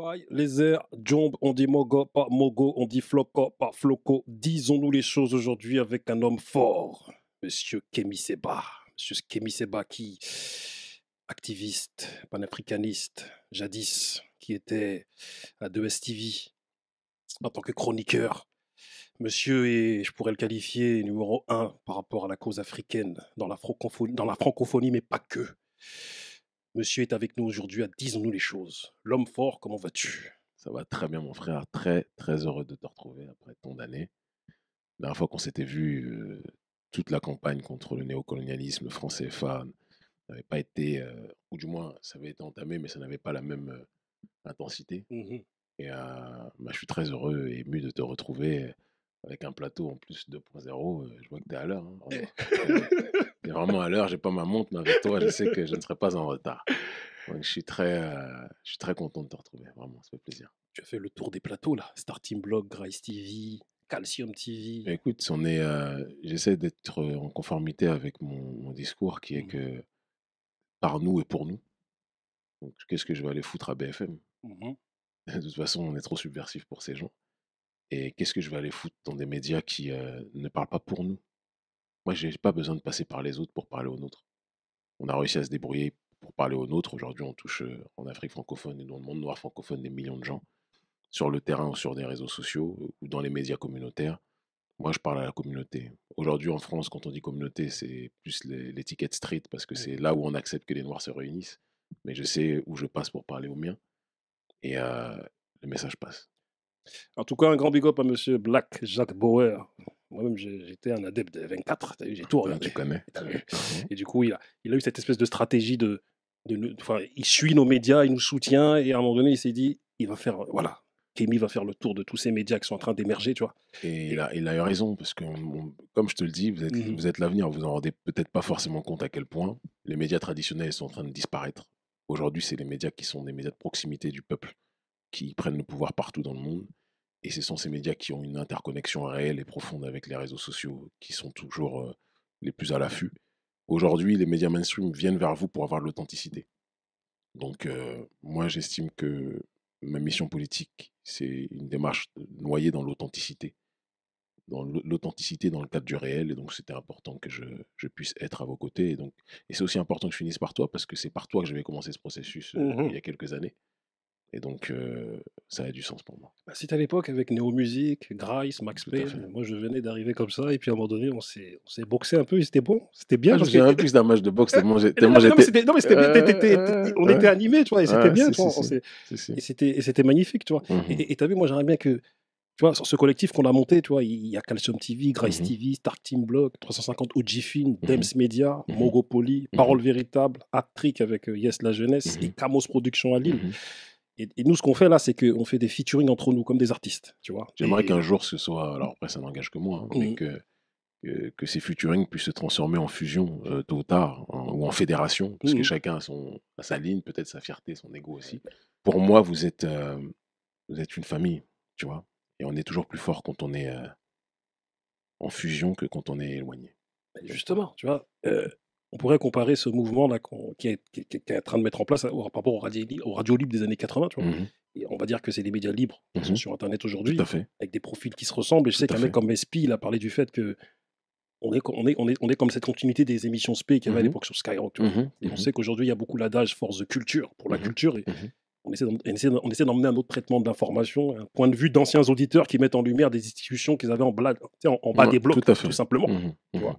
Paille, les airs, Jomb, on dit Mogo, pas Mogo, on dit Floco, pas Floco. Disons-nous les choses aujourd'hui avec un homme fort, Monsieur Kémy Séba. Monsieur Kémy Séba qui, activiste, panafricaniste, jadis, qui était à 2STV en tant que chroniqueur. Monsieur est, je pourrais le qualifier, numéro un par rapport à la cause africaine dans la francophonie, mais pas que. Monsieur est avec nous aujourd'hui à Disons-nous les choses. L'homme fort, comment vas-tu? Ça va très bien, mon frère. Très, très heureux de te retrouver après tant d'années. La dernière fois qu'on s'était vu, toute la campagne contre le néocolonialisme, le franc CFA, n'avait pas été, ou du moins, ça avait été entamé, mais ça n'avait pas la même intensité. Mhm. Et je suis très heureux et ému de te retrouver avec un plateau en plus 2.0. Je vois que tu es à l'heure, hein, vraiment. Tu es vraiment à l'heure. J'ai pas ma montre, mais avec toi, je sais que je ne serai pas en retard. Donc, je suis très content de te retrouver. Vraiment, ça fait plaisir. Tu as fait le tour des plateaux là. Starting Block, Grace TV, Calcium Bah, TV. écoute, j'essaie d'être en conformité avec mon discours qui est Mhm. que par nous et pour nous. Donc, qu'est-ce que je vais aller foutre à BFM? Mhm. De toute façon, on est trop subversif pour ces gens. Et qu'est-ce que je vais aller foutre dans des médias qui ne parlent pas pour nous? Moi, j'ai pas besoin de passer par les autres pour parler aux nôtres. On a réussi à se débrouiller pour parler aux nôtres. Aujourd'hui, on touche en Afrique francophone et dans le monde noir francophone des millions de gens sur le terrain ou sur des réseaux sociaux ou dans les médias communautaires. Moi, je parle à la communauté. Aujourd'hui, en France, quand on dit communauté, c'est plus l'étiquette street parce que c'est Mhm. là où on accepte que les Noirs se réunissent. Mais je sais où je passe pour parler aux miens et le message passe. En tout cas, un grand big up à Monsieur Black Jacques Bauer. Moi-même, j'étais un adepte de 24. T'as vu, j'ai tout Tu regardé. connais. T'as vu. Mhm. Et du coup, il a eu cette espèce de stratégie enfin, il suit nos médias, il nous soutient, et à un moment donné, il s'est dit, il va faire, voilà, Kémy va faire le tour de tous ces médias qui sont en train d'émerger, tu vois. Et Et, il a eu raison parce que, comme je te le dis, Mhm. vous êtes l'avenir. Vous en rendez peut-être pas forcément compte à quel point les médias traditionnels sont en train de disparaître. Aujourd'hui, c'est les médias qui sont des médias de proximité du peuple qui prennent le pouvoir partout dans le monde. Et ce sont ces médias qui ont une interconnexion réelle et profonde avec les réseaux sociaux, qui sont toujours les plus à l'affût. Aujourd'hui, les médias mainstream viennent vers vous pour avoir de l'authenticité. Donc, moi, j'estime que ma mission politique, c'est une démarche noyée dans l'authenticité. Dans l'authenticité dans le cadre du réel. Et donc, c'était important que je puisse être à vos côtés. Et c'est aussi important que je finisse par toi, parce que c'est par toi que j'avais commencé ce processus il Mhm. y a quelques années. Et donc, ça a du sens pour moi. Bah, c'était à l'époque avec Néo Musique, Grice, Max Tout à fait. Payne. Moi, je venais d'arriver comme ça, et puis à un moment donné, on s'est boxé un peu, et c'était bon. C'était Ah, bien je me parce que. souviens même plus d'un match de boxe Hein? tellement Non, mais j'étais. c'était, non, mais c'était bien. On était Ouais, animés, tu vois, et c'était ouais, bien, si, tu vois. si, si. Si, si. Et c'était magnifique, tu vois. Mhm, Et t'as vu, moi, j'aimerais bien que, tu vois, sur ce collectif qu'on a monté, tu vois, il y a Calcium TV, Grace mhm, TV, Stark Team Blog, 350 OG Film, Dems mhm, Media, mhm, Mogopoly, mhm, Parole Véritable, Actric avec Yes La Jeunesse et mhm, Camos Productions à Lille. mhm. Et nous, ce qu'on fait là, c'est qu'on fait des featuring entre nous, comme des artistes, tu vois. J'aimerais qu'un jour ce soit, alors après ça n'engage que moi, hein, mais Mm, que ces featuring puissent se transformer en fusion tôt ou tard, ou en fédération, parce que mm. chacun a sa ligne, peut-être sa fierté, son ego aussi. Pour moi, vous êtes une famille, tu vois, et on est toujours plus fort quand on est en fusion que quand on est éloigné. Donc voilà. Justement, tu vois, on pourrait comparer ce mouvement-là qui est en train de mettre en place par rapport aux radios libres des années 80, tu vois. Mhm, Et on va dire que c'est les médias libres qui sont mhm. sur Internet Tout à aujourd'hui, fait, avec des profils qui se ressemblent. Et je tout sais à qu'un mec fait. comme SP, il a parlé du fait que on est comme cette continuité des émissions SP qu'il y avait à Mhm, l'époque sur Skyrock, tu vois. mhm, Et on mhm, sait qu'aujourd'hui, il y a beaucoup l'adage force de culture pour la mhm, culture. Et mhm, on essaie d'emmener un autre traitement de l'information, un point de vue d'anciens auditeurs qui mettent en lumière des institutions qu'ils avaient tu sais, en bas ouais, des tout blocs, à tout fait. simplement. Mhm, Tu vois. mhm.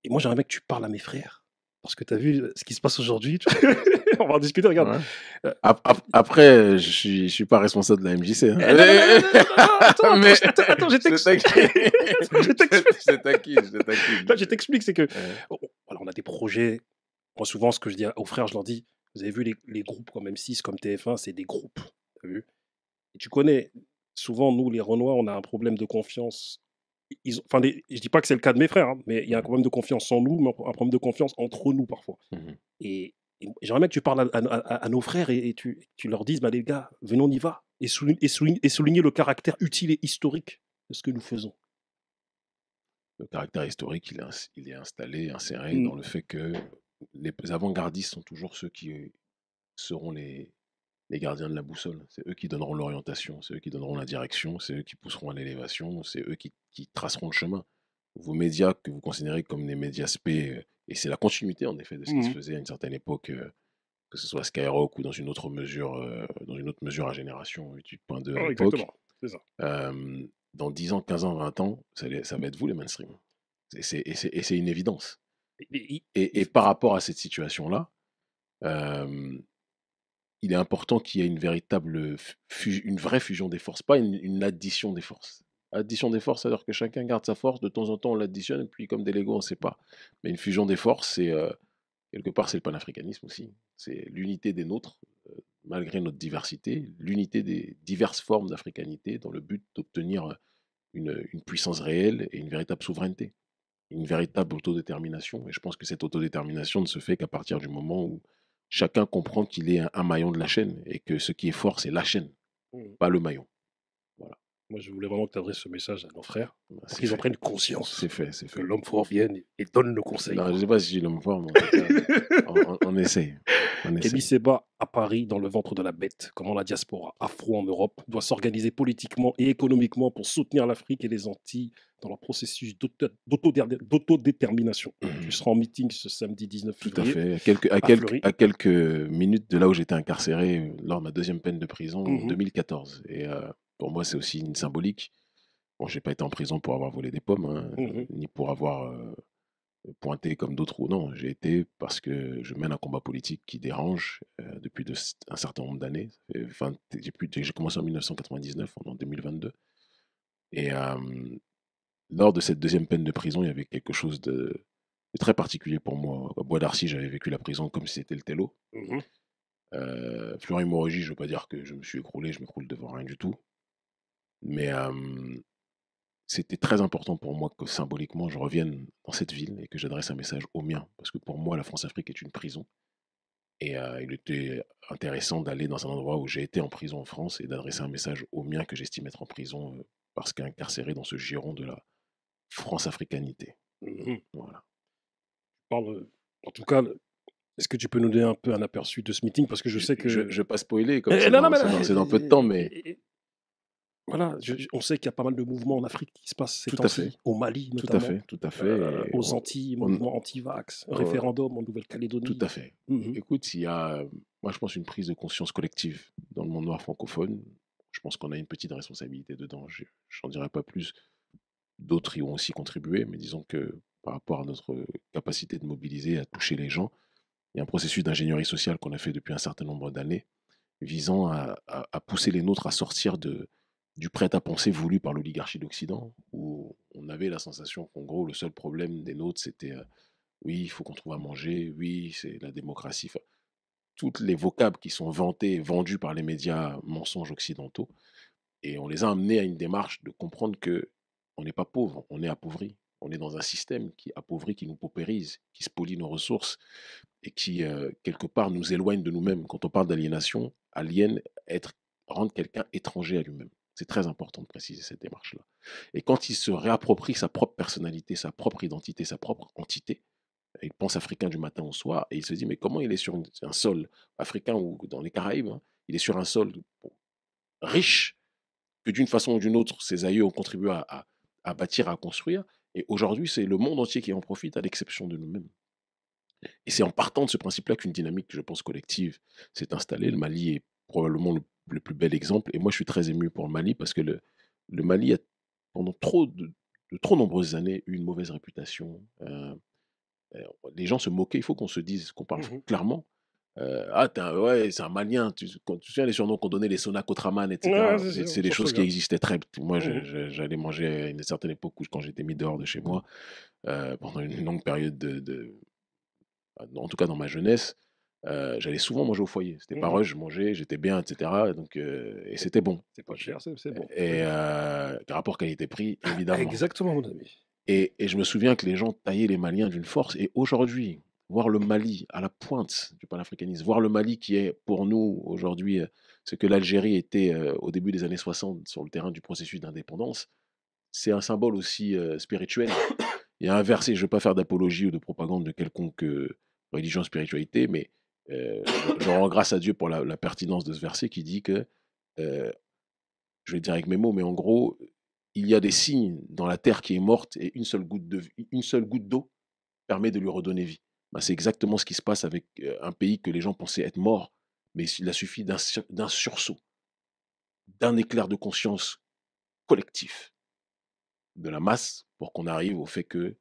Et moi, j'aimerais que tu parles à mes frères. Parce que tu as vu ce qui se passe aujourd'hui. On va en discuter, regarde. Ouais. Euh, Après, je suis pas responsable de la MJC, hein. non, non, non, non, non, non, non, attends, Mais attends, je je t'explique. taquine, Je t'explique. je taquine, je taquine. Là, je t'explique, c'est que Ouais. voilà, on a des projets. Moi, souvent, ce que je dis aux frères, je leur dis, vous avez vu les groupes comme M6, comme TF1, c'est des groupes. T'as vu? Et tu connais, souvent, nous, les Renois, on a un problème de confiance. Enfin, je dis pas que c'est le cas de mes frères, hein, mais il y a un Mhm, problème de confiance en nous, mais un problème de confiance entre nous parfois. mhm. Et j'aimerais bien que tu parles à nos frères et tu leur dises, bah, les gars, venez, on y va. Et souligner le caractère utile et historique de ce que nous faisons. Le caractère historique, il est installé, inséré Mm, dans le fait que les avant-gardistes sont toujours ceux qui seront les les gardiens de la boussole. C'est eux qui donneront l'orientation, c'est eux qui donneront la direction, c'est eux qui pousseront à l'élévation, c'est eux qui traceront le chemin. Vos médias que vous considérez comme des médias spé, et c'est la continuité en effet de ce qui se Mhm. faisait à une certaine époque, que ce soit Skyrock ou dans une autre mesure à Génération 8.2 à Ah, l'époque, exactement, c'est ça. dans 10 ans, 15 ans, 20 ans, ça va être vous les mainstream. Et c'est une évidence. Mais Et par rapport à cette situation-là, euh, il est important qu'il y ait une véritable, une vraie fusion des forces, pas une addition des forces. Addition des forces, c'est-à-dire que chacun garde sa force, de temps en temps on l'additionne, et puis comme des Legos, on ne sait pas. Mais une fusion des forces, quelque part, c'est le panafricanisme aussi. C'est l'unité des nôtres, malgré notre diversité, l'unité des diverses formes d'africanité, dans le but d'obtenir une puissance réelle et une véritable souveraineté, une véritable autodétermination. Et je pense que cette autodétermination ne se fait qu'à partir du moment où chacun comprend qu'il est un maillon de la chaîne et que ce qui est fort, c'est la chaîne, Mhm. pas le maillon. Voilà. Moi, je voulais vraiment que tu adresses ce message à nos frères Bah, pour c'est qu'ils en fait. prennent C'est conscience, fait, c'est que fait. l'homme fort vienne et donne le conseil, Non, je ne quoi. sais pas si je l'homme fort, mais en tout cas, on essaye. On Kémy essaye. Séba à Paris, dans le ventre de la bête, comment la diaspora afro en Europe doit s'organiser politiquement et économiquement pour soutenir l'Afrique et les Antilles dans leur processus d'autodétermination. Tu seras en meeting ce samedi 19 Tout à février fait. à Fleury. À quelques minutes de là où j'étais incarcéré lors de ma deuxième peine de prison en Mhm, 2014. Et pour moi, c'est aussi une symbolique. Bon, j'ai pas été en prison pour avoir volé des pommes, hein, mhm, ni pour avoir pointé comme d'autres ou non. J'ai été parce que je mène un combat politique qui dérange depuis un certain nombre d'années. J'ai commencé en 1999, en 2022. Et lors de cette deuxième peine de prison, il y avait quelque chose de très particulier pour moi. À Bois d'Arcy, j'avais vécu la prison comme si c'était le télo. mhm, Fleury-Mérogis, je ne veux pas dire que je me suis écroulé, je m'écroule devant rien du tout. Mais c'était très important pour moi que symboliquement je revienne dans cette ville et que j'adresse un message aux miens. Parce que pour moi, la France-Afrique est une prison. Et il était intéressant d'aller dans un endroit où j'ai été en prison en France et d'adresser un message aux miens que j'estime être en prison parce qu'incarcérés dans ce giron de la France-africanité. mhm. Voilà. Parle, en tout cas, est-ce que tu peux nous donner un peu un aperçu de ce meeting? Parce que je sais Je que... ne vais pas spoiler, comme c'est Non, non, mais c'est dans peu de temps, mais voilà, on sait qu'il y a pas mal de mouvements en Afrique qui se passent ces tout à fait, temps-ci, au Mali tout à notamment, fait, tout à fait. Et aux Antilles, on, mouvement anti-vax, euh, référendum en tout Nouvelle-Calédonie. à fait. Mhm, Écoute, il y a, moi je pense, une prise de conscience collective dans le monde noir francophone. Je pense qu'on a une petite responsabilité dedans. Je n'en dirai pas plus. D'autres y ont aussi contribué, mais disons que par rapport à notre capacité de mobiliser, à toucher les gens, il y a un processus d'ingénierie sociale qu'on a fait depuis un certain nombre d'années, visant à pousser les nôtres à sortir du prêt-à-penser voulu par l'oligarchie d'Occident, où on avait la sensation qu'en gros, le seul problème des nôtres, c'était oui, il faut qu'on trouve à manger, oui, c'est la démocratie. Enfin, toutes les vocables qui sont vantés et vendus par les médias mensonges occidentaux, et on les a amenés à une démarche de comprendre que on n'est pas pauvre, on est appauvri. On est dans un système qui appauvrit, qui nous paupérise, qui spolie nos ressources et qui, quelque part, nous éloigne de nous-mêmes. Quand on parle d'aliénation, rendre quelqu'un étranger à lui-même. C'est très important de préciser cette démarche-là. Et quand il se réapproprie sa propre personnalité, sa propre identité, sa propre entité, il pense africain du matin au soir et il se dit mais comment il est sur un sol africain ou dans les Caraïbes, hein, il est sur un sol riche que d'une façon ou d'une autre, ses aïeux ont contribué à bâtir, à construire. Et aujourd'hui, c'est le monde entier qui en profite, à l'exception de nous-mêmes. Et c'est en partant de ce principe-là qu'une dynamique, je pense, collective s'est installée. Le Mali est probablement le plus bel exemple. Et moi, je suis très ému pour le Mali parce que le Mali a, pendant de trop nombreuses années, eu une mauvaise réputation. Les gens se moquaient. Il faut qu'on se dise, qu'on parle mhm. clairement. Ah, ouais, c'est un Malien. Tu sais les surnoms qu'on donnait, les Sonak Otraman, Ouais, etc. c'est ça, C'est on des s'en choses qui souvient. existaient très. Moi, Mhm. j'allais manger à une certaine époque quand j'étais mis dehors de chez moi, pendant une longue période en tout cas dans ma jeunesse, j'allais souvent manger au foyer. C'était pas Mhm. rush, je mangeais, j'étais bien, etc. Donc, et c'était bon. C'est pas cher, c'est bon. Et rapport qualité-prix, évidemment. Exactement, mon ami. Et je me souviens que les gens taillaient les Maliens d'une force. Et aujourd'hui, voir le Mali à la pointe du panafricanisme, voir le Mali qui est pour nous aujourd'hui ce que l'Algérie était au début des années 60 sur le terrain du processus d'indépendance, c'est un symbole aussi spirituel. Il y a un verset, je ne veux pas faire d'apologie ou de propagande de quelconque religion, spiritualité, mais Je rends grâce à Dieu pour la pertinence de ce verset qui dit que, euh, je vais le dire avec mes mots, mais en gros, il y a des signes dans la terre qui est morte et une seule goutte d'eau permet de lui redonner vie. Bah, c'est exactement ce qui se passe avec un pays que les gens pensaient être mort, mais il a suffi d'un sursaut, d'un éclair de conscience collectif de la masse pour qu'on arrive au fait que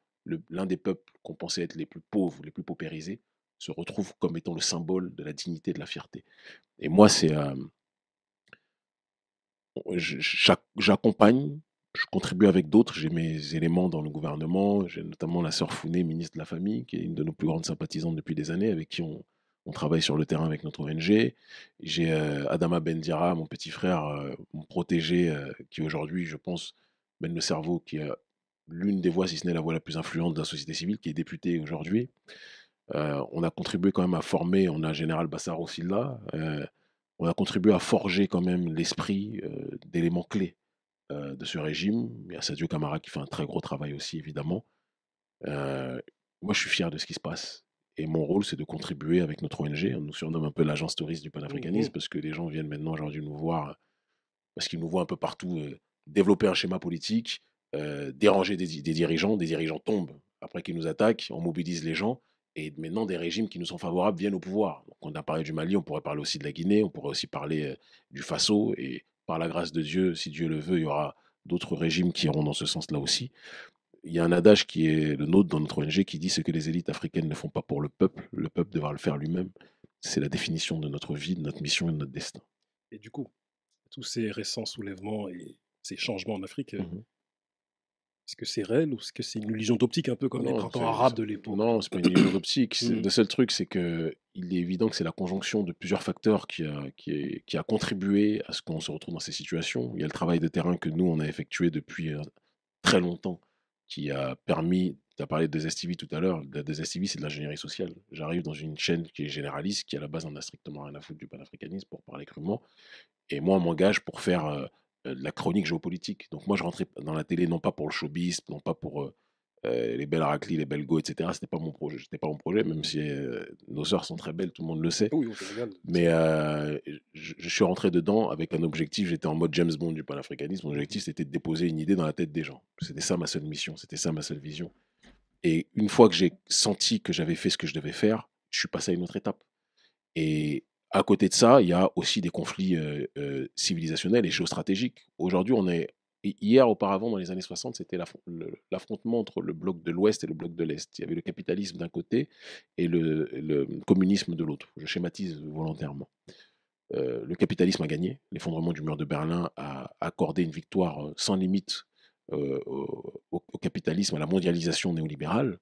l'un des peuples qu'on pensait être les plus pauvres, les plus paupérisés, se retrouve comme étant le symbole de la dignité et de la fierté. Et moi, j'accompagne, je contribue avec d'autres, j'ai mes éléments dans le gouvernement, j'ai notamment la sœur Founé, ministre de la Famille, qui est une de nos plus grandes sympathisantes depuis des années, avec qui on travaille sur le terrain avec notre ONG. J'ai Adama Bendira, mon petit frère, mon protégé, qui aujourd'hui, je pense, mène le cerveau, qui est l'une des voix, si ce n'est la voix la plus influente de la société civile, qui est députée aujourd'hui. On a contribué quand même à former, on a Général Bassaro Silla, on a contribué à forger quand même l'esprit d'éléments clés de ce régime. Il y a Sadio Camara qui fait un très gros travail aussi, évidemment. Moi, je suis fier de ce qui se passe. Et mon rôle, c'est de contribuer avec notre ONG. On nous surnomme un peu l'agence touriste du panafricanisme parce que les gens viennent maintenant aujourd'hui nous voir, parce qu'ils nous voient un peu partout développer un schéma politique, déranger des dirigeants tombent après qu'ils nous attaquent, on mobilise les gens. Et maintenant, des régimes qui nous sont favorables viennent au pouvoir. Donc, on a parlé du Mali, on pourrait parler aussi de la Guinée, on pourrait aussi parler du Faso. Et par la grâce de Dieu, si Dieu le veut, il y aura d'autres régimes qui iront dans ce sens-là aussi. Il y a un adage qui est le nôtre dans notre ONG qui dit ce que les élites africaines ne font pas pour le peuple devra le faire lui-même. C'est la définition de notre vie, de notre mission et de notre destin. Et du coup, tous ces récents soulèvements et ces changements en Afrique, est-ce que c'est réel ou est-ce que c'est une illusion d'optique un peu comme les Non, printemps arabes de l'époque? non, c'est pas une illusion d'optique. Mmh. Le seul truc, c'est que il est évident que c'est la conjonction de plusieurs facteurs qui a contribué à ce qu'on se retrouve dans ces situations. Il y a le travail de terrain que nous, on a effectué depuis très longtemps, qui a permis, tu as parlé de STV tout à l'heure, la STV, c'est de l'ingénierie sociale. J'arrive dans une chaîne qui est généraliste, qui à la base n'en a strictement rien à foutre du panafricanisme, pour parler crûment. Et moi, on m'engage pour faire de la chronique géopolitique. Donc moi, je rentrais dans la télé non pas pour le showbiz, non pas pour les belles raclis, les belles go, etc. C'était pas mon projet. C'était pas mon projet, même si nos sœurs sont très belles, tout le monde le sait. Oui, au Sénégal, Mais je suis rentré dedans avec un objectif. J'étais en mode James Bond du panafricanisme. Mon objectif, c'était de déposer une idée dans la tête des gens. C'était ça ma seule mission. C'était ça ma seule vision. Et une fois que j'ai senti que j'avais fait ce que je devais faire, je suis passé à une autre étape. Et à côté de ça, il y a aussi des conflits civilisationnels et géostratégiques. Aujourd'hui, hier, auparavant, dans les années 60, c'était l'affrontement entre le bloc de l'Ouest et le bloc de l'Est. Il y avait le capitalisme d'un côté et le communisme de l'autre. Je schématise volontairement. Le capitalisme a gagné. L'effondrement du mur de Berlin a accordé une victoire sans limite au capitalisme, à la mondialisation néolibérale.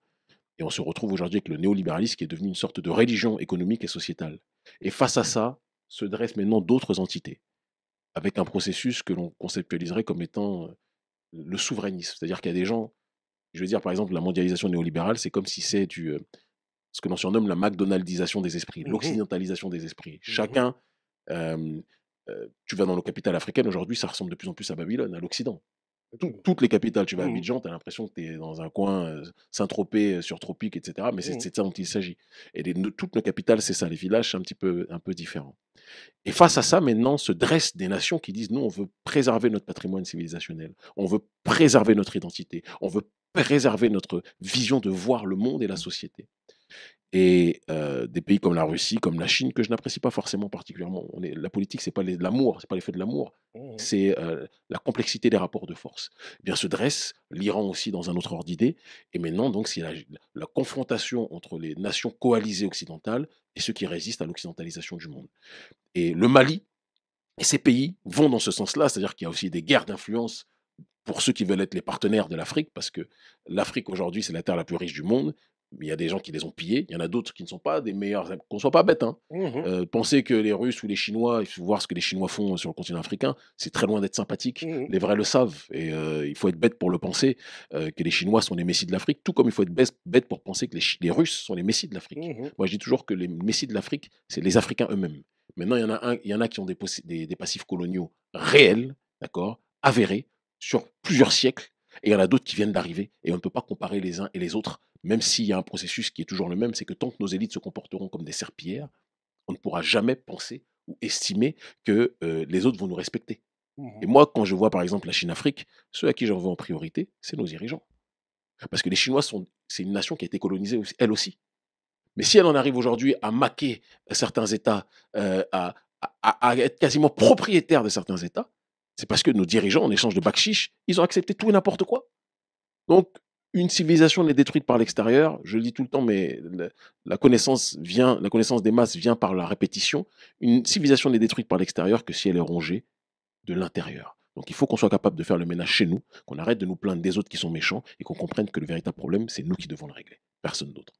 Et on se retrouve aujourd'hui avec le néolibéralisme qui est devenu une sorte de religion économique et sociétale. Et face à ça, se dressent maintenant d'autres entités, avec un processus que l'on conceptualiserait comme étant le souverainisme. C'est-à-dire qu'il y a des gens, je veux dire par exemple la mondialisation néolibérale, c'est comme si c'est ce que l'on surnomme la McDonaldisation des esprits, Mmh. l'occidentalisation des esprits. Mmh. Chacun, euh, tu vas dans nos capitales africaines, aujourd'hui ça ressemble de plus en plus à Babylone, à l'Occident. Toutes les capitales, tu vas à Mmh. Abidjan, tu as l'impression que tu es dans un coin Saint-Tropez, surtropique, etc. Mais c'est Mmh. de ça dont il s'agit. Et toutes nos capitales, c'est ça. Les villages, c'est un peu différent. Et face à ça, maintenant, se dressent des nations qui disent, nous, on veut préserver notre patrimoine civilisationnel. On veut préserver notre identité. On veut préserver notre vision de voir le monde et la société. Et des pays comme la Russie, comme la Chine, que je n'apprécie pas forcément particulièrement. La politique, c'est pas l'amour, c'est pas l'effet de l'amour, Mmh. c'est la complexité des rapports de force. Eh bien, se dresse l'Iran aussi dans un autre ordre d'idée. Et maintenant, donc, c'est la confrontation entre les nations coalisées occidentales et ceux qui résistent à l'occidentalisation du monde. Et le Mali et ces pays vont dans ce sens-là, c'est-à-dire qu'il y a aussi des guerres d'influence pour ceux qui veulent être les partenaires de l'Afrique, parce que l'Afrique aujourd'hui, c'est la terre la plus riche du monde. Il y a des gens qui les ont pillés, il y en a d'autres qui ne sont pas des meilleurs. Qu'on ne soit pas bête, hein. Mmh. Penser que les Russes ou les Chinois, il faut voir ce que les Chinois font sur le continent africain, c'est très loin d'être sympathique. Mmh. Les vrais le savent, et il faut être bête pour le penser, que les Chinois sont les messies de l'Afrique, tout comme il faut être bête pour penser que les Russes sont les messies de l'Afrique. Mmh. Moi, je dis toujours que les messies de l'Afrique, c'est les Africains eux-mêmes. Maintenant, il y en a qui ont des passifs coloniaux réels, d'accord, avérés, sur plusieurs siècles, et il y en a d'autres qui viennent d'arriver, et on ne peut pas comparer les uns et les autres, même s'il y a un processus qui est toujours le même, c'est que tant que nos élites se comporteront comme des serpillères, on ne pourra jamais penser ou estimer que les autres vont nous respecter. Et Mhm. moi, quand je vois par exemple la Chine-Afrique, ceux à qui j'en veux en priorité, c'est nos dirigeants. Parce que les Chinois, c'est une nation qui a été colonisée elle aussi. Mais si elle en arrive aujourd'hui à maquer certains États, à être quasiment propriétaire de certains États, c'est parce que nos dirigeants, en échange de bakshish, ils ont accepté tout et n'importe quoi. Donc, une civilisation n'est détruite par l'extérieur. Je le dis tout le temps, mais la connaissance des masses vient par la répétition. Une civilisation n'est détruite par l'extérieur que si elle est rongée de l'intérieur. Donc, il faut qu'on soit capable de faire le ménage chez nous, qu'on arrête de nous plaindre des autres qui sont méchants et qu'on comprenne que le véritable problème, c'est nous qui devons le régler, personne d'autre.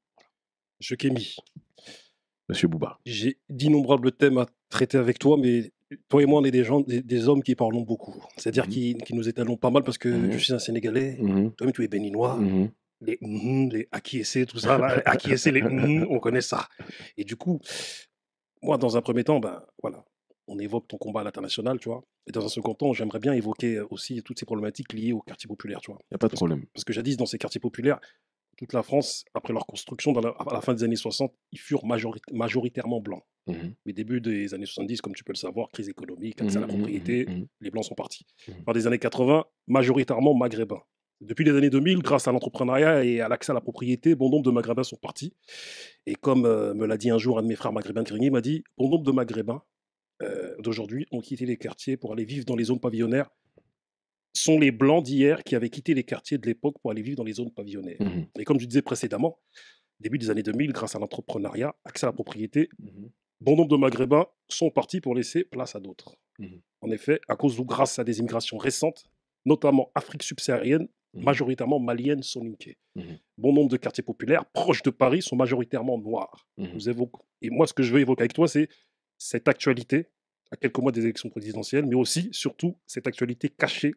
Monsieur Kémy, Monsieur Bouba. j'ai d'innombrables thèmes à traiter avec toi, mais toi et moi, on est des hommes qui parlons beaucoup. C'est-à-dire Mhm. qui nous étalons pas mal parce que je Mhm. suis un Sénégalais, Mhm. toi-même tu es béninois, Mhm. les acquiescés, tout ça, là, acquiescer, on connaît ça. Et du coup, moi, dans un premier temps, ben voilà, on évoque ton combat à l'international, tu vois. Et dans un second temps, j'aimerais bien évoquer aussi toutes ces problématiques liées aux quartiers populaires, tu vois. Il n'y a pas de Parce que, problème. parce que jadis, dans ces quartiers populaires, toute la France, après leur construction à la fin des années 60, ils furent majoritairement blancs. Mhm. Mais début des années 70, comme tu peux le savoir, crise économique, accès à Mhm. la Mhm. propriété, Mhm. les blancs sont partis. Mhm. Fin des années 80, majoritairement maghrébins. Depuis les années 2000, grâce à l'entrepreneuriat et à l'accès à la propriété, bon nombre de maghrébins sont partis. Et comme me l'a dit un jour un de mes frères maghrébins de Grigny, il m'a dit bon nombre de maghrébins d'aujourd'hui ont quitté les quartiers pour aller vivre dans les zones pavillonnaires sont les blancs d'hier qui avaient quitté les quartiers de l'époque pour aller vivre dans les zones pavillonnaires. Mhm. Et comme je disais précédemment, début des années 2000, grâce à l'entrepreneuriat, accès à la propriété, Mhm. bon nombre de Maghrébins sont partis pour laisser place à d'autres. Mhm. En effet, à cause ou grâce à des immigrations récentes, notamment Afrique subsaharienne, Mhm. majoritairement malienne, soninké. Mhm. Bon nombre de quartiers populaires proches de Paris sont majoritairement noirs. Mhm. Nous évoquons, et moi, ce que je veux évoquer avec toi, c'est cette actualité, à quelques mois des élections présidentielles, mais aussi, surtout, cette actualité cachée,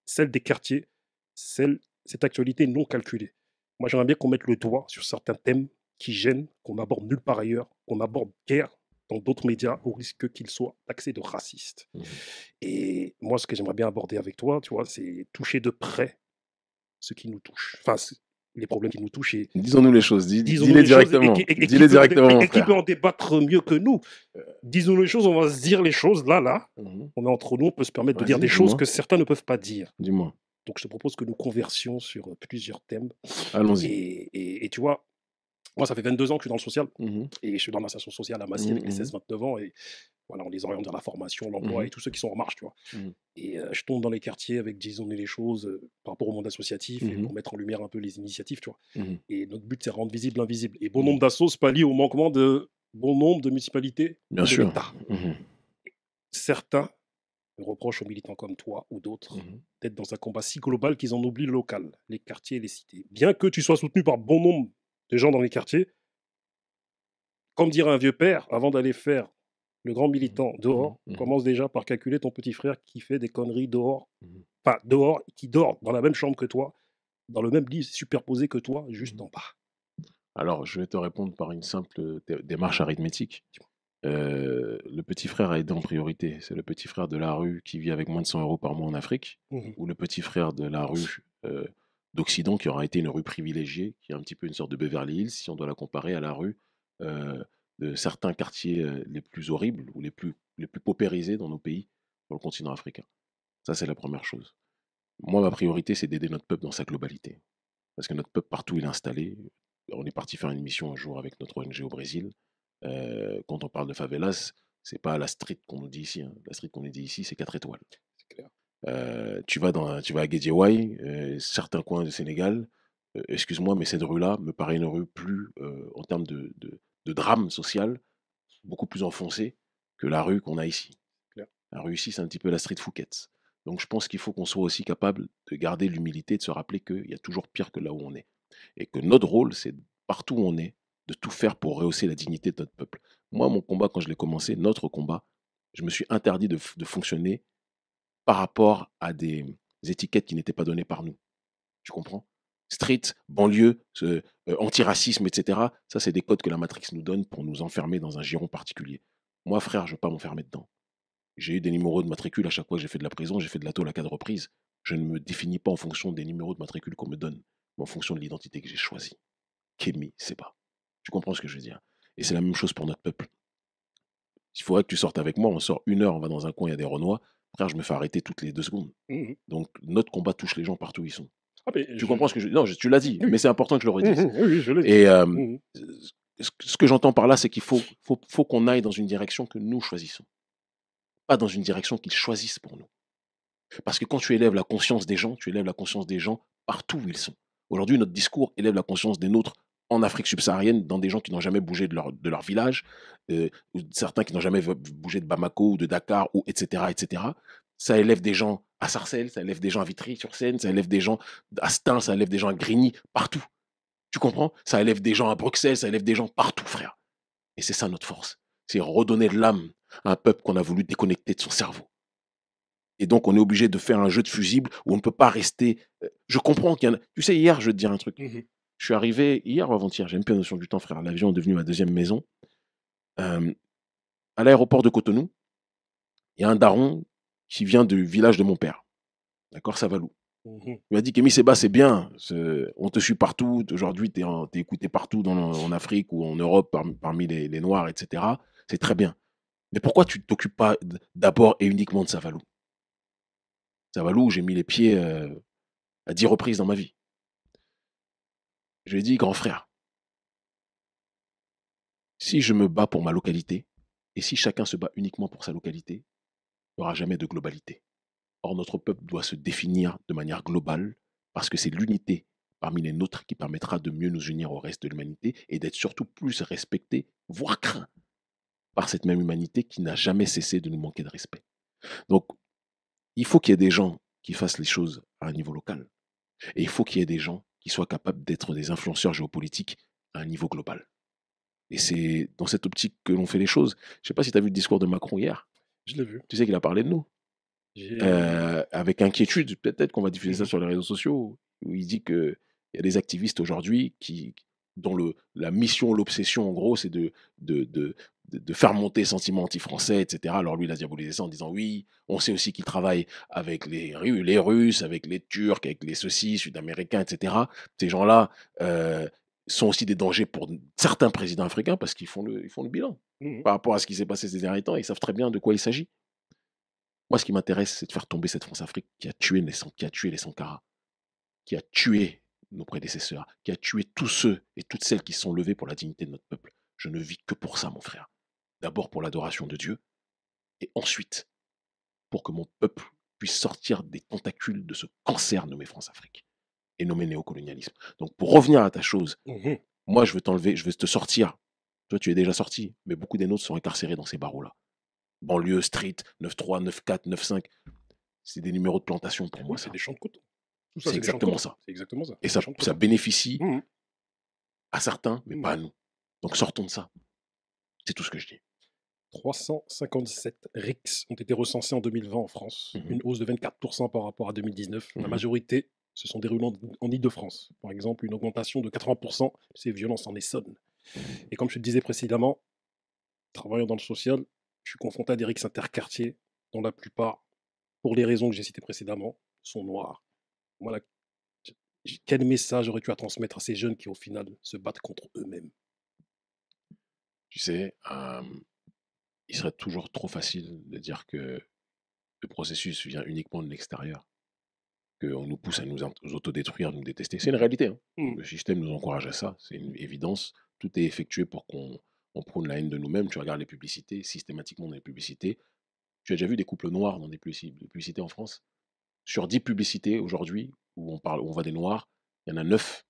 celle des quartiers, cette actualité non calculée. Moi, j'aimerais bien qu'on mette le doigt sur certains thèmes qui gênent, qu'on aborde nulle part ailleurs, qu'on aborde guère dans d'autres médias, au risque qu'ils soient taxés de racistes. Mhm. Et moi, ce que j'aimerais bien aborder avec toi, tu vois, c'est toucher de près ce qui nous touche. Enfin, les problèmes qui nous touchent et Disons-nous les choses, disons-nous dis-les les choses et directement. Dis-les directement, mon qui peut frère. en débattre mieux que nous. Disons-nous les choses, on va se dire les choses là. Mhm. On est entre nous, on peut se permettre de dire Vas-y, des choses dis-moi. que certains ne peuvent pas dire. Dis-moi. Donc, je te propose que nous conversions sur plusieurs thèmes. Allons-y. Et tu vois, moi, ça fait 22 ans que je suis dans le social Mhm. et je suis dans l'association sociale à Massy Mhm. avec les Mhm. 16-29 ans. Et voilà, on les oriente vers la formation, l'emploi et Mhm. tous ceux qui sont en marche, tu vois. Mhm. Et je tombe dans les quartiers avec, disons les choses, par rapport au monde associatif et Mhm. pour mettre en lumière un peu les initiatives, tu vois. Mhm. Et notre but, c'est rendre visible l'invisible. Et bon Mhm. nombre d'assos pallient au manquement de bon nombre de municipalités Bien ou de sûr. l'État. Mhm. Certains reprochent aux militants comme toi ou d'autres Mhm. d'être dans un combat si global qu'ils en oublient le local, les quartiers et les cités. Bien que tu sois soutenu par bon nombre de gens dans les quartiers, comme dirait un vieux père, avant d'aller faire le grand militant Mhm. dehors, Mhm. commence déjà par calculer ton petit frère qui fait des conneries dehors, Mhm. enfin dehors, qui dort dans la même chambre que toi, dans le même lit superposé que toi, juste Mhm. en bas. Alors, je vais te répondre par une simple démarche arithmétique. Le petit frère a aidé en priorité. C'est le petit frère de la rue qui vit avec moins de 100 euros par mois en Afrique, Mhm. ou le petit frère de la rue d'Occident qui aura été une rue privilégiée, qui est un petit peu une sorte de Beverly Hills, si on doit la comparer à la rue euh, de certains quartiers les plus horribles ou les plus paupérisés dans nos pays, dans le continent africain. Ça, c'est la première chose. Moi, ma priorité, c'est d'aider notre peuple dans sa globalité. Parce que notre peuple, partout où il est installé, on est parti faire une mission un jour avec notre ONG au Brésil. Quand on parle de favelas, c'est pas la street qu'on nous dit ici, hein. La street qu'on nous dit ici, c'est 4 étoiles. C'est clair. Tu vas à Guédiawaye, certains coins du Sénégal, excuse-moi, mais cette rue-là me paraît une rue plus, en termes de drame social, beaucoup plus enfoncée que la rue qu'on a ici. Clair. La rue ici, c'est un petit peu la street Fouquet's. Donc je pense qu'il faut qu'on soit aussi capable de garder l'humilité, de se rappeler qu'il y a toujours pire que là où on est. Et que notre rôle, c'est partout où on est, de tout faire pour rehausser la dignité de notre peuple. Moi, mon combat, quand je l'ai commencé, notre combat, je me suis interdit de fonctionner par rapport à des étiquettes qui n'étaient pas données par nous. Tu comprends? Street, banlieue, antiracisme, etc. Ça, c'est des codes que la Matrix nous donne pour nous enfermer dans un giron particulier. Moi, frère, je ne veux pas m'enfermer dedans. J'ai eu des numéros de matricule à chaque fois que j'ai fait de la prison, j'ai fait de la tôle à 4 reprises. Je ne me définis pas en fonction des numéros de matricule qu'on me donne, mais en fonction de l'identité que j'ai choisie. Kémy Seba. Tu comprends ce que je veux dire? Et c'est la même chose pour notre peuple. S'il faudrait que tu sortes avec moi, on sort 1 heure, on va dans un coin, il y a des Renois. Frère, je me fais arrêter toutes les 2 secondes. Mmh. Donc, notre combat touche les gens partout où ils sont. Ah mais Tu comprends ce que je... Non, tu l'as dit, mais oui. c'est important que je le Mmh redise. oui, oui, je l'ai dit. Et Mmh. ce que j'entends par là, c'est qu'il faut qu'on aille dans une direction que nous choisissons, pas dans une direction qu'ils choisissent pour nous. Parce que quand tu élèves la conscience des gens, tu élèves la conscience des gens partout où ils sont. Aujourd'hui, notre discours élève la conscience des nôtres en Afrique subsaharienne, dans des gens qui n'ont jamais bougé de leur village, ou certains qui n'ont jamais bougé de Bamako ou de Dakar, ou etc., etc. Ça élève des gens à Sarcelles, ça élève des gens à Vitry-sur-Seine, ça élève des gens à Stein, ça élève des gens à Grigny, partout. Tu comprends? Ça élève des gens à Bruxelles, ça élève des gens partout, frère. Et c'est ça notre force. C'est redonner de l'âme à un peuple qu'on a voulu déconnecter de son cerveau. Et donc, on est obligé de faire un jeu de fusibles où on ne peut pas rester. Je comprends qu'il y en a. Tu sais, hier, je vais te dire un truc. Mmh. Je suis arrivé, hier ou avant-hier, j'aime bien la notion du temps, frère. L'avion est devenu ma deuxième maison. Euh, à l'aéroport de Cotonou, il y a un daron qui vient du village de mon père. D'accord, Savalou. Mmh. Il m'a dit, Kémy Seba, c'est bien. On te suit partout. Aujourd'hui, tu es écouté partout en Afrique ou en Europe parmi les Noirs, etc. C'est très bien. Mais pourquoi tu ne t'occupes pas d'abord et uniquement de Savalou? Savalou, où j'ai mis les pieds à 10 reprises dans ma vie. Je lui ai dit, grand frère, si je me bats pour ma localité, et si chacun se bat uniquement pour sa localité, il n'y aura jamais de globalité. Or, notre peuple doit se définir de manière globale, parce que c'est l'unité parmi les nôtres qui permettra de mieux nous unir au reste de l'humanité et d'être surtout plus respectés, voire craints, par cette même humanité qui n'a jamais cessé de nous manquer de respect. Donc, il faut qu'il y ait des gens qui fassent les choses à un niveau local, et il faut qu'il y ait des gens qui soient capables d'être des influenceurs géopolitiques à un niveau global. Et c'est dans cette optique que l'on fait les choses. Je ne sais pas si tu as vu le discours de Macron hier. Je l'ai vu. Tu sais qu'il a parlé de nous. J'ai Avec inquiétude, peut-être qu'on va diffuser ça Mmh. sur les réseaux sociaux, où il dit qu'il y a des activistes aujourd'hui dont la mission, l'obsession, en gros, c'est de faire monter les sentiments anti-français, etc. Alors lui, il a diabolisé ça en disant oui, on sait aussi qu'il travaille avec les Russes, avec les Turcs, avec les ceux-ci, Sud-Américains, etc. Ces gens-là sont aussi des dangers pour certains présidents africains parce qu'ils font le bilan Mmh. par rapport à ce qui s'est passé ces derniers temps. Ils savent très bien de quoi il s'agit. Moi, ce qui m'intéresse, c'est de faire tomber cette France-Afrique qui a tué les Sankara, qui a tué nos prédécesseurs, qui a tué tous ceux et toutes celles qui se sont levés pour la dignité de notre peuple. Je ne vis que pour ça, mon frère. D'abord pour l'adoration de Dieu, et ensuite pour que mon peuple puisse sortir des tentacules de ce cancer nommé France-Afrique et nommé néocolonialisme. Donc, pour revenir à ta chose, Mmh. moi, je veux t'enlever, je veux te sortir. Toi, tu es déjà sorti, mais beaucoup des nôtres sont incarcérés dans ces barreaux-là. Banlieue, street, 9-3, 9-4, 9-5. C'est des numéros de plantation pour moi, Oui, c'est ça. des champs de coton. Tout ça, C'est c'est des champs de exactement coton. ça. C'est exactement ça. Et Des ça, champs de ça coton. bénéficie Mmh. à certains, mais pas Mmh. à nous. Donc sortons de ça. C'est tout ce que je dis. 357 RICS ont été recensés en 2020 en France, Mhm, une hausse de 24% par rapport à 2019. La mhm, majorité se sont déroulés en Île-de-France. Par exemple, une augmentation de 80%, ces violences en Essonne. Et comme je te le disais précédemment, travaillant dans le social, je suis confronté à des RICS interquartiers, dont la plupart, pour les raisons que j'ai citées précédemment, sont noirs. Voilà. Quel message aurais-tu à transmettre à ces jeunes qui, au final, se battent contre eux-mêmes? Tu sais, il serait toujours trop facile de dire que le processus vient uniquement de l'extérieur, qu'on nous pousse à nous autodétruire, nous détester. C'est une réalité, hein. Mmh. Le système nous encourage à ça, c'est une évidence. Tout est effectué pour qu'on prône la haine de nous-mêmes. Tu regardes les publicités, systématiquement dans les publicités. Tu as déjà vu des couples noirs dans des publicités en France? Sur 10 publicités aujourd'hui où on voit des noirs, il y en a 9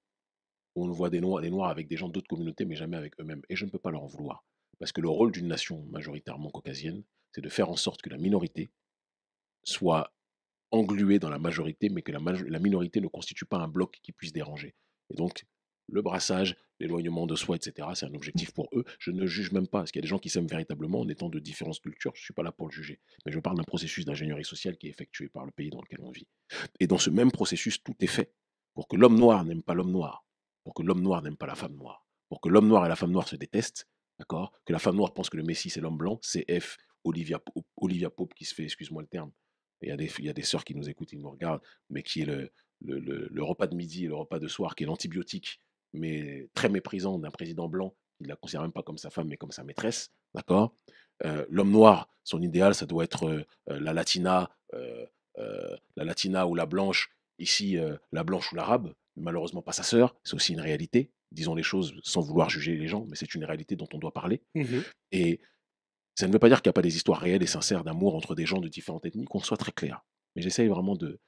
où on voit des noirs avec des gens d'autres communautés, mais jamais avec eux-mêmes. Et je ne peux pas leur en vouloir. Parce que le rôle d'une nation majoritairement caucasienne, c'est de faire en sorte que la minorité soit engluée dans la majorité, mais que la minorité ne constitue pas un bloc qui puisse déranger. Et donc, le brassage, l'éloignement de soi, etc., c'est un objectif pour eux. Je ne juge même pas, parce qu'il y a des gens qui s'aiment véritablement en étant de différentes cultures. Je ne suis pas là pour le juger. Mais je parle d'un processus d'ingénierie sociale qui est effectué par le pays dans lequel on vit. Et dans ce même processus, tout est fait pour que l'homme noir n'aime pas l'homme noir, pour que l'homme noir n'aime pas la femme noire, pour que l'homme noir et la femme noire se détestent, d'accord? Que la femme noire pense que le Messie c'est l'homme blanc, CF Olivia Pope qui se fait, excuse-moi le terme, il y a des sœurs qui nous écoutent, ils nous regardent, mais qui est le repas de midi et le repas de soir, qui est l'antibiotique, mais très méprisant d'un président blanc, il ne la considère même pas comme sa femme, mais comme sa maîtresse, d'accord? L'homme noir, son idéal, ça doit être la latina ou la blanche. Ici, la blanche ou l'arabe. Malheureusement, pas sa sœur. C'est aussi une réalité. Disons les choses sans vouloir juger les gens, mais c'est une réalité dont on doit parler. Mmh. Et ça ne veut pas dire qu'il n'y a pas des histoires réelles et sincères d'amour entre des gens de différentes ethnies, qu'on soit très clair. Mais j'essaye vraiment de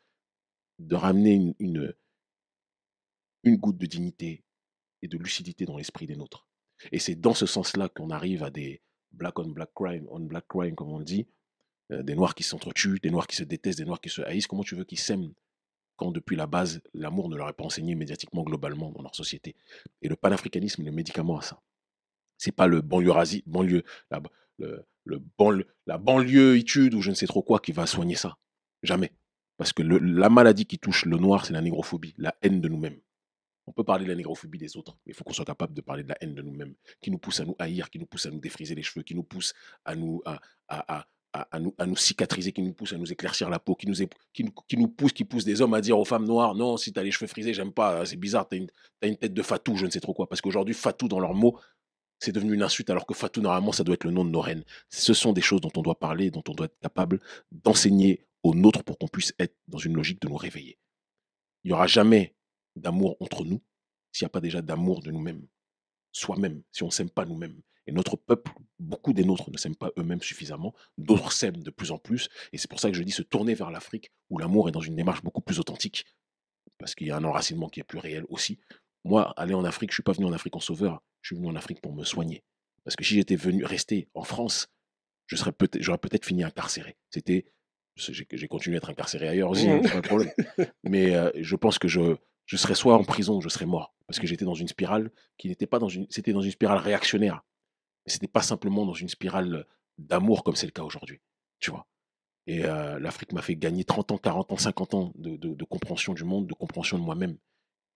ramener une goutte de dignité et de lucidité dans l'esprit des nôtres. Et c'est dans ce sens-là qu'on arrive à des on black crime, comme on le dit, des noirs qui s'entretuent, des noirs qui se détestent, des noirs qui se haïssent. Comment tu veux qu'ils s'aiment quand depuis la base, l'amour ne leur est pas enseigné médiatiquement globalement dans leur société? Et le panafricanisme est le médicament à ça. C'est pas le la, la banlieue-étude ou je ne sais trop quoi qui va soigner ça. Jamais. Parce que la maladie qui touche le noir, c'est la négrophobie, la haine de nous-mêmes. On peut parler de la négrophobie des autres, mais il faut qu'on soit capable de parler de la haine de nous-mêmes, qui nous pousse à nous haïr, qui nous pousse à nous défriser les cheveux, qui nous pousse à nous, à nous cicatriser, qui nous pousse à nous éclaircir la peau, qui pousse des hommes à dire aux femmes noires, non, si t'as les cheveux frisés, j'aime pas, c'est bizarre, t'as une tête de fatou, je ne sais trop quoi. Parce qu'aujourd'hui, fatou dans leurs mots, c'est devenu une insulte, alors que fatou, normalement, ça doit être le nom de nos reines. Ce sont des choses dont on doit parler, dont on doit être capable d'enseigner aux nôtres pour qu'on puisse être dans une logique de nous réveiller. Il n'y aura jamais d'amour entre nous s'il n'y a pas déjà d'amour de nous-mêmes, soi-même, si on ne s'aime pas nous-mêmes. Et notre peuple, beaucoup des nôtres ne s'aiment pas eux-mêmes suffisamment, d'autres s'aiment de plus en plus, et c'est pour ça que je dis se tourner vers l'Afrique, où l'amour est dans une démarche beaucoup plus authentique, parce qu'il y a un enracinement qui est plus réel aussi. Moi, aller en Afrique, je ne suis pas venu en Afrique en sauveur, je suis venu en Afrique pour me soigner. Parce que si j'étais venu rester en France, j'aurais peut-être fini incarcéré. J'ai continué à être incarcéré ailleurs aussi, hein, c'est pas le problème. Mais je pense que je serais soit en prison ou je serais mort. Parce que j'étais dans une spirale qui n'était pas c'était dans une spirale réactionnaire. Mais c'était pas simplement dans une spirale d'amour comme c'est le cas aujourd'hui. Tu vois. Et l'Afrique m'a fait gagner 30 ans, 40 ans, 50 ans de compréhension du monde, de compréhension de moi-même.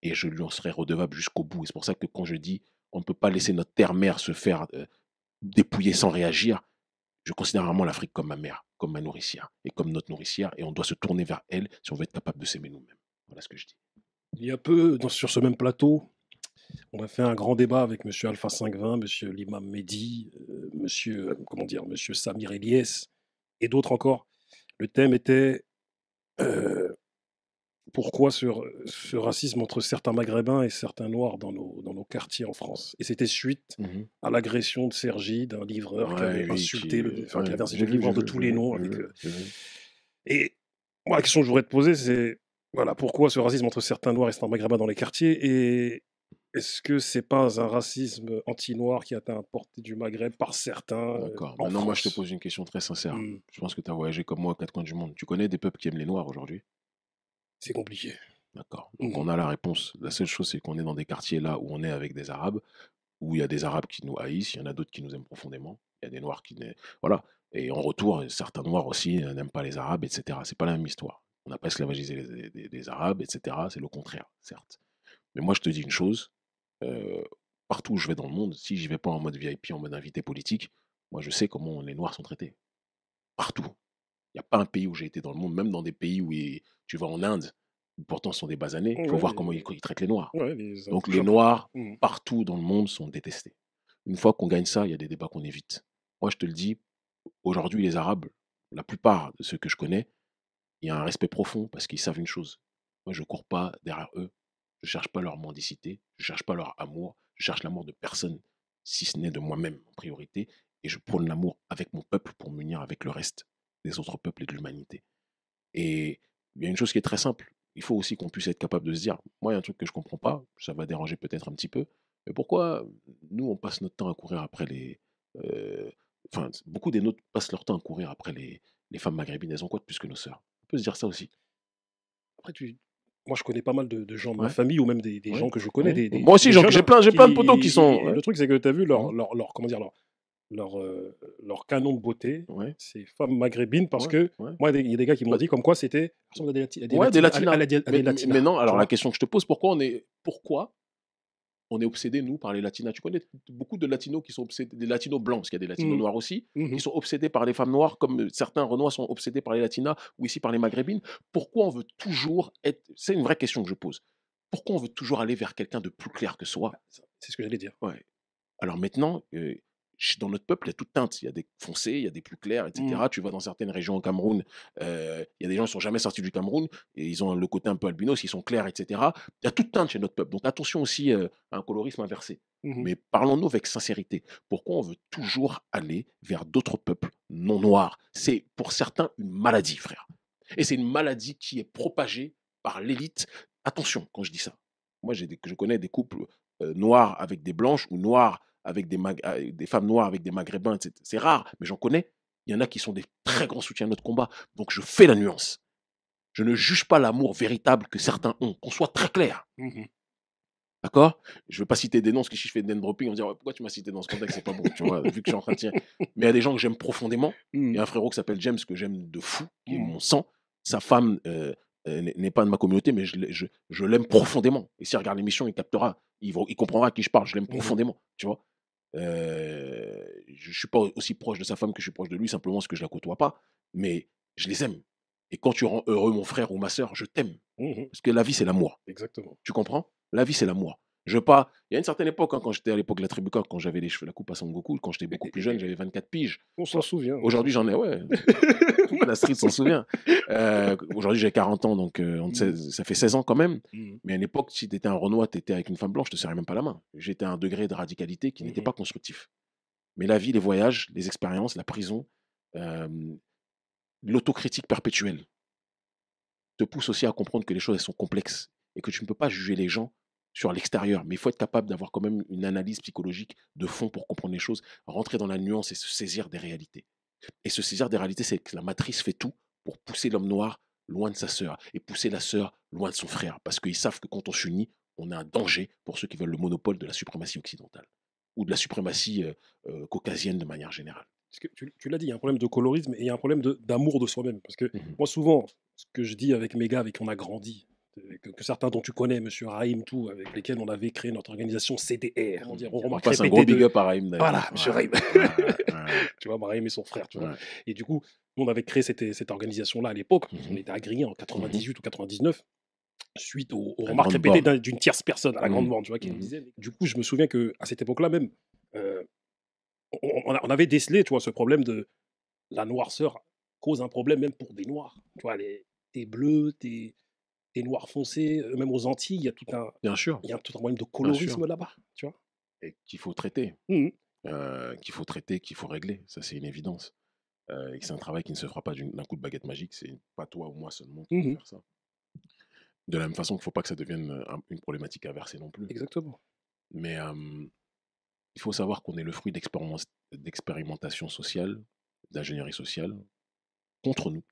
Et je lui en serai redevable jusqu'au bout. Et c'est pour ça que quand je dis on ne peut pas laisser notre terre-mère se faire dépouiller sans réagir, je considère vraiment l'Afrique comme ma mère, comme ma nourricière et comme notre nourricière. Et on doit se tourner vers elle si on veut être capable de s'aimer nous-mêmes. Voilà ce que je dis. Il y a peu, sur ce même plateau, on a fait un grand débat avec monsieur Alpha 520, monsieur l'imam Mehdi, monsieur, comment dire, monsieur Samir Eliès et d'autres encore. Le thème était pourquoi ce racisme entre certains Maghrébins et certains Noirs dans nos quartiers en France. Et c'était suite à l'agression de Sergi, d'un livreur qui Ouais, avait oui, insulté, qui avait insulté j'ai le vu, livreur de tous les noms. j'ai vu. Et moi, la question que je voudrais te poser, c'est voilà, pourquoi ce racisme entre certains Noirs et certains Maghrébins dans les quartiers? Et est-ce que c'est pas un racisme anti-noir qui a été importé du Maghreb par certains D'accord. en Maintenant, moi, je te France? pose une question très sincère. Hmm, Je pense que tu as voyagé comme moi aux quatre coins du monde. Tu connais des peuples qui aiment les Noirs aujourd'hui? c'est compliqué. D'accord. Donc, Mhm. on a la réponse. La seule chose, c'est qu'on est dans des quartiers là où on est avec des Arabes, où il y a des Arabes qui nous haïssent, il y en a d'autres qui nous aiment profondément. Il y a des Noirs qui... Voilà. Et en retour, certains Noirs aussi n'aiment pas les Arabes, etc. C'est pas la même histoire. On n'a pas esclavagisé les Arabes, etc. C'est le contraire, certes. Mais moi, je te dis une chose. euh, Partout où je vais dans le monde, si j'y vais pas en mode VIP, en mode invité politique, moi, je sais comment les Noirs sont traités. Partout. Il n'y a pas un pays où j'ai été dans le monde, même dans des pays où tu vas en Inde, où pourtant ce sont des basanés, il faut Ouais, voir comment ils traitent les Noirs. ouais, les Donc les intouchables. Noirs, Mhm. partout dans le monde, sont détestés. Une fois qu'on gagne ça, il y a des débats qu'on évite. Moi, je te le dis, aujourd'hui, les Arabes, la plupart de ceux que je connais, il y a un respect profond parce qu'ils savent une chose. Moi, je ne cours pas derrière eux. Je ne cherche pas leur mendicité. Je ne cherche pas leur amour. Je cherche l'amour de personne, si ce n'est de moi-même en priorité. Et je prône l'amour avec mon peuple pour m'unir avec le reste des autres peuples et de l'humanité. Et il y a une chose qui est très simple. Il faut aussi qu'on puisse être capable de se dire, moi, il y a un truc que je ne comprends pas, ça va déranger peut-être un petit peu, mais pourquoi nous, on passe notre temps à courir après euh, Enfin, beaucoup des nôtres passent leur temps à courir après les femmes maghrébines. Elles ont quoi de plus que nos sœurs? On peut se dire ça aussi. Après, moi, je connais pas mal de gens de ma Ouais, famille ou même des gens ouais, que je connais, ouais. Moi aussi, des jeunes j'ai hein, plein de potos qui sont. Ouais, le truc, c'est que tu as vu mhm, comment dire, leur canon de beauté, ouais, c'est femmes maghrébines parce ouais, que ouais. moi, il y a des gars qui m'ont Bah, dit comme quoi c'était ressemble à des ouais, des latinas, latinas. à des Mais latinas, non, tu alors la vois. question que je te pose, pourquoi on est obsédé, nous, par les latinas. Tu connais beaucoup de latinos qui sont obsédés, des latinos blancs, parce qu'il y a des latinos Mhm, noirs aussi, qui mhm. sont obsédés par les femmes noires, comme certains Renois sont obsédés par les latinas, ou ici par les maghrébines. Pourquoi on veut toujours être... C'est une vraie question que je pose. Pourquoi on veut toujours aller vers quelqu'un de plus clair que soi? C'est ce que j'allais dire. Ouais. Alors maintenant, dans notre peuple, il y a toute teinte. Il y a des foncés, il y a des plus clairs, etc. Tu vas dans certaines régions au Cameroun, il y a des gens qui ne sont jamais sortis du Cameroun et ils ont le côté un peu albinos, ils sont clairs, etc. Il y a toute teinte chez notre peuple. Donc attention aussi à un colorisme inversé. Mais parlons-nous avec sincérité. Pourquoi on veut toujours aller vers d'autres peuples non noirs? C'est pour certains une maladie, frère. Et c'est une maladie qui est propagée par l'élite. Attention quand je dis ça. Moi, je connais des couples noirs avec des blanches ou noirs avec des femmes noires avec des maghrébins, etc. C'est rare, mais j'en connais. Il y en a qui sont des très grands soutiens de notre combat. Donc je fais la nuance. Je ne juge pas l'amour véritable que certains ont, qu'on soit très clair. D'accord? Je ne veux pas citer des noms, parce que si je fais des name dropping, on va dire pourquoi tu m'as cité dans ce contexte, c'est pas bon, tu vois, vu que je suis en train de tirer. Mais il y a des gens que j'aime profondément. Il y a un frérot qui s'appelle James, que j'aime de fou, qui est mon sang. Sa femme n'est pas de ma communauté, mais je l'aime profondément. Et s'il regarde l'émission, il captera, il comprendra à qui je parle. Je l'aime profondément, tu vois. Je ne suis pas aussi proche de sa femme que je suis proche de lui, simplement parce que je ne la côtoie pas. Mais je les aime. Et quand tu rends heureux mon frère ou ma sœur, je t'aime. Parce que la vie, c'est l'amour. Exactement. Tu comprends? La vie, c'est l'amour. Je veux pas. Il y a une certaine époque, quand j'étais à l'époque de la tribu Coq, quand j'avais les cheveux, la coupe à Son Goku, quand j'étais beaucoup plus jeune, j'avais 24 piges. On s'en souvient. Aujourd'hui, j'en ai, ouais. La street s'en souvient. Aujourd'hui, j'ai 40 ans, donc ça fait 16 ans quand même. Mais à une époque, si tu étais un Renoir, tu étais avec une femme blanche, je te serrais même pas la main. J'étais à un degré de radicalité qui n'était pas constructif. Mais la vie, les voyages, les expériences, la prison, l'autocritique perpétuelle te pousse aussi à comprendre que les choses elles sont complexes et que tu ne peux pas juger les gens sur l'extérieur, mais il faut être capable d'avoir quand même une analyse psychologique de fond pour comprendre les choses, rentrer dans la nuance et se saisir des réalités. Et se saisir des réalités, c'est que la matrice fait tout pour pousser l'homme noir loin de sa sœur et pousser la sœur loin de son frère, parce qu'ils savent que quand on s'unit, on a un danger pour ceux qui veulent le monopole de la suprématie occidentale ou de la suprématie caucasienne de manière générale. Parce que tu l'as dit, il y a un problème de colorisme et il y a un problème d'amour de soi-même. Parce que moi, souvent, ce que je dis avec mes gars avec qui on a grandi, que certains dont tu connais, Monsieur Raïm, tout, avec lesquels on avait créé notre organisation CDR. Comment dire, on passe un gros big up à Raïm d'ailleurs. Voilà, Monsieur Raïm. Tu vois, Raïm et son frère, tu vois. Et du coup, nous, on avait créé cette organisation-là à l'époque. On était agréés en 98 ou 99 suite aux remarques répétées d'une tierce personne à la grande bande, tu vois, qui nous disait. Du coup, je me souviens qu'à cette époque-là même, on avait décelé, tu vois, ce problème de la noirceur cause un problème même pour des noirs. Tu vois, t'es bleu, t'es noirs foncés, même aux Antilles, il y a tout un, Bien sûr. il y a tout un problème de colorisme là-bas, tu vois. Et qu'il faut traiter, qu'il faut régler, ça c'est une évidence. Et c'est un travail qui ne se fera pas d'un coup de baguette magique, c'est pas toi ou moi seulement qui va faire ça. De la même façon qu'il ne faut pas que ça devienne une problématique inversée non plus. Exactement. Mais il faut savoir qu'on est le fruit d'expérimentation sociale, d'ingénierie sociale, contre nous,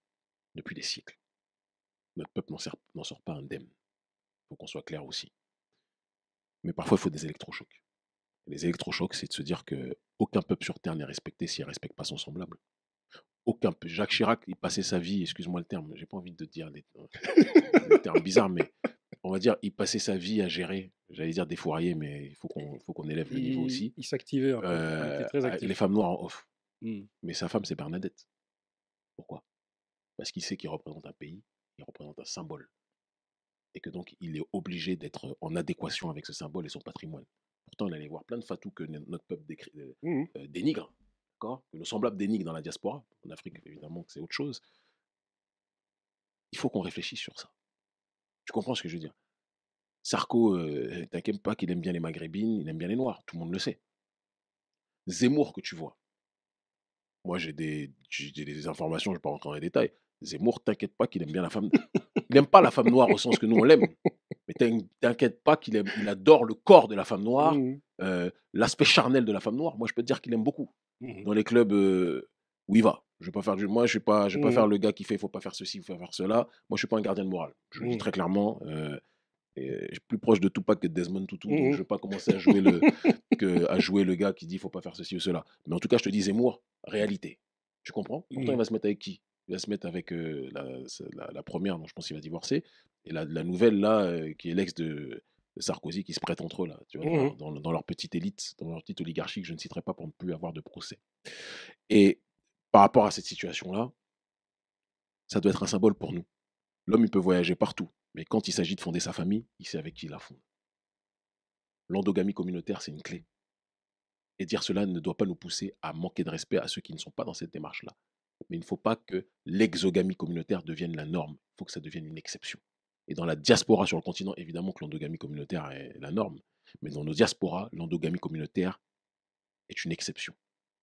depuis des siècles. Notre peuple n'en sort pas indemne. Il faut qu'on soit clair aussi. Mais parfois, il faut des électrochocs. Les électrochocs, c'est de se dire qu'aucun peuple sur Terre n'est respecté s'il ne respecte pas son semblable. Jacques Chirac, il passait sa vie, excuse-moi le terme, j'ai pas envie de dire des termes bizarres, mais on va dire, il passait sa vie à gérer, j'allais dire des fourriers, mais il faut qu'on élève le niveau aussi. Il s'activait un peu, il était très actif. Les femmes noires en off. Mais sa femme, c'est Bernadette. Pourquoi? Parce qu'il sait qu'il représente un pays, il représente un symbole. Et que donc, il est obligé d'être en adéquation avec ce symbole et son patrimoine. Pourtant, il allait voir plein de fatous que notre peuple dénigre, que nos semblables dénigrent dans la diaspora. En Afrique, évidemment, c'est autre chose. Il faut qu'on réfléchisse sur ça. Tu comprends ce que je veux dire? Sarko, t'inquiète pas qu'il aime bien les maghrébines, il aime bien les noirs, tout le monde le sait. Zemmour que tu vois. Moi, j'ai des informations, je ne vais pas rentrer dans les détails. Zemmour, t'inquiète pas qu'il aime bien la femme. Il n'aime pas la femme noire au sens que nous, on l'aime. Mais t'inquiète pas qu'il adore le corps de la femme noire, l'aspect charnel de la femme noire. Moi, je peux te dire qu'il aime beaucoup. Dans les clubs où il va. Je vais pas faire moi, je vais pas faire le gars qui fait il faut pas faire ceci, il faut faire cela. Moi, je suis pas un gardien de morale. Je le dis très clairement. Je suis plus proche de Tupac que de Desmond Tutu, donc je ne vais pas commencer à jouer le gars qui dit il faut pas faire ceci ou cela. Mais en tout cas, je te dis Zemmour, réalité. Tu comprends? Pourtant, il va se mettre avec qui? Il va se mettre avec la première, dont je pense qu'il va divorcer, et la nouvelle, là, qui est l'ex de Sarkozy, qui se prête entre eux, là, tu vois, dans leur petite élite, dans leur petite oligarchie, que je ne citerai pas pour ne plus avoir de procès. Et par rapport à cette situation-là, ça doit être un symbole pour nous. L'homme, il peut voyager partout, mais quand il s'agit de fonder sa famille, il sait avec qui il la fonde. L'endogamie communautaire, c'est une clé. Et dire cela ne doit pas nous pousser à manquer de respect à ceux qui ne sont pas dans cette démarche-là. Mais il ne faut pas que l'exogamie communautaire devienne la norme. Il faut que ça devienne une exception. Et dans la diaspora sur le continent, évidemment que l'endogamie communautaire est la norme. Mais dans nos diasporas, l'endogamie communautaire est une exception.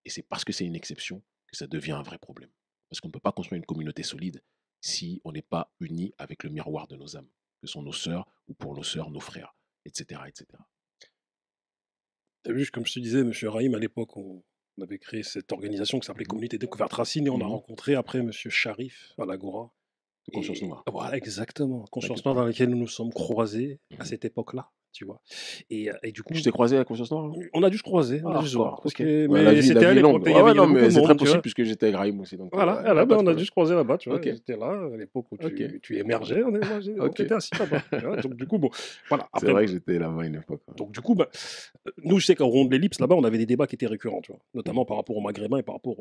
Et c'est parce que c'est une exception que ça devient un vrai problème. Parce qu'on ne peut pas construire une communauté solide si on n'est pas unis avec le miroir de nos âmes, que sont nos sœurs, ou pour nos sœurs, nos frères, etc. etc. T'as vu, comme je te disais, M. Rahim, à l'époque, on avait créé cette organisation qui s'appelait Mhm. Communauté Découverte Racine et on a Mhm. rencontré après M. Sharif à l'Agora. De conscience Et noire. voilà, exactement. Conscience T'inquiète Noire pas. dans laquelle nous nous sommes croisés à Mhm. cette époque-là, tu vois. Et du Je coup, t'ai croisé à conscience noire, hein? on a dû se croiser, on a Ah, dû se voir. hardcore, Parce ok. que, Ouais, mais la c'était à vie est l'époque, longue. il y Ouais, avait, ouais, il y non, avait beaucoup mais de c'est très monde, tu vois. possible puisque j'étais avec Raïm aussi, donc Voilà, y a pas de on a problème. dû se croiser là-bas, tu vois. Ok, J'étais là, à l'époque où ok, tu émergeais, on ok. était assis là-bas. Tu vois. Donc, du coup, bon, voilà. C'est Après, vrai que j'étais là-bas une époque. Ouais. donc, du coup, bah, nous, je sais qu'au rond de l'ellipse, là-bas, on avait des débats qui étaient récurrents, tu vois, Mhm. notamment par rapport aux Maghrébins et par rapport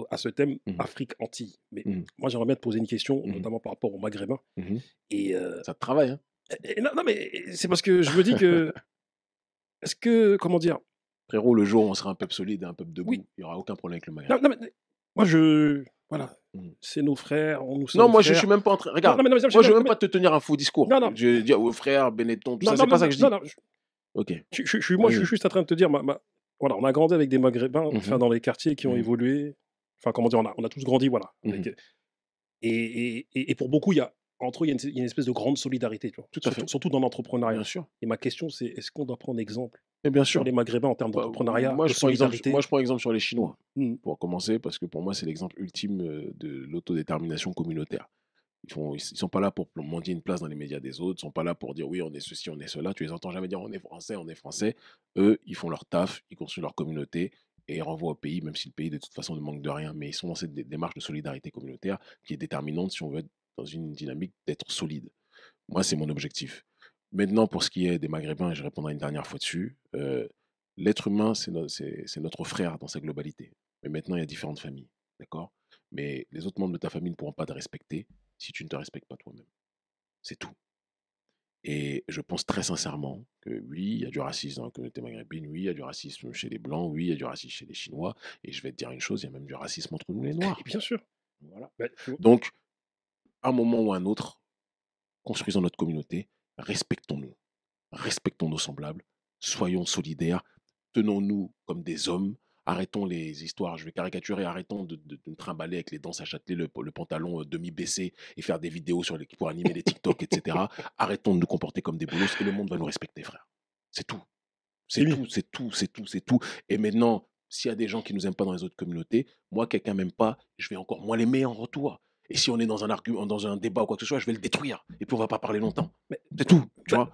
à ce thème Mhm. Afrique-Antilles. Mais Mhm. moi, j'aimerais bien te poser une question, Mhm. notamment par rapport aux Maghrébins. Mhm. Et, Ça te travaille, hein? non, non, mais c'est parce que je me dis que, est-ce que, comment dire, Frérot, le jour où on sera un peuple solide et un peuple oui, debout, il n'y aura aucun problème avec le Maghreb. non, non, mais moi, voilà, Mhm. c'est nos frères, nous Non, sommes moi, je suis frères. même pas en train. Non, Regarde, non, mais non, moi, je non, veux même mais- pas te tenir un faux discours. non, non, Je dis aux frères, Benetton, tout non, ça, non, c'est pas ça non, que je non, dis. non, Ok, moi, je suis vas-y. juste en train de te dire, voilà, on a grandi avec des Maghrébins, enfin, Mhm. dans les quartiers qui ont Mhm. évolué. Enfin, comment dire, on a tous grandi, voilà. Mhm. Et pour beaucoup, entre eux, il y a une espèce de grande solidarité, tu vois, Tout à surtout, fait, surtout dans bien l'entrepreneuriat. sûr. Et ma question, c'est est-ce qu'on doit prendre exemple Et bien sur sûr. les Maghrébins en termes Bah, d'entrepreneuriat, de moi, solidarité? je prends exemple sur les Mm, Chinois, mm. pour commencer, parce que pour moi, c'est l'exemple ultime de l'autodétermination communautaire. Ils sont pas là pour mendier une place dans les médias des autres, ils sont pas là pour dire oui, on est ceci, on est cela. Tu les entends jamais dire on est français, on est français. Eux, ils font leur taf, ils construisent leur communauté et ils renvoient au pays, même si le pays de toute façon ne manque de rien. Mais ils sont dans cette démarche de solidarité communautaire qui est déterminante si on veut être dans une dynamique d'être solide. Moi, c'est mon objectif. Maintenant, pour ce qui est des Maghrébins, et je répondrai une dernière fois dessus, l'être humain, c'est notre frère dans sa globalité. Mais maintenant, il y a différentes familles, d'accord? Mais les autres membres de ta famille ne pourront pas te respecter si tu ne te respectes pas toi-même. C'est tout. Et je pense très sincèrement que oui, il y a du racisme dans la communauté maghrébine, oui, il y a du racisme chez les Blancs, oui, il y a du racisme chez les Chinois, et je vais te dire une chose, il y a même du racisme entre nous les Et Noirs. bien sûr. Voilà. Bah, tu vois. Donc, à un moment ou à un autre, construisons notre communauté, respectons-nous. Respectons nos semblables, soyons solidaires, tenons-nous comme des hommes, arrêtons les histoires, je vais caricaturer, arrêtons de nous trimballer avec les dents à châteler, le pantalon demi-baissé et faire des vidéos pour animer des TikTok, etc. Arrêtons de nous comporter comme des bolosses et le monde va nous respecter, frère. C'est tout. C'est Rémi, tout, c'est tout, c'est tout, c'est tout. Et maintenant, s'il y a des gens qui nous aiment pas dans les autres communautés, moi, quelqu'un m'aime pas, je vais encore moins l'aimer en retour. Et si on est dans un argument, dans un débat ou quoi que ce soit, je vais le détruire. Et puis on va pas parler longtemps. mais, C'est tout, tu bah, vois.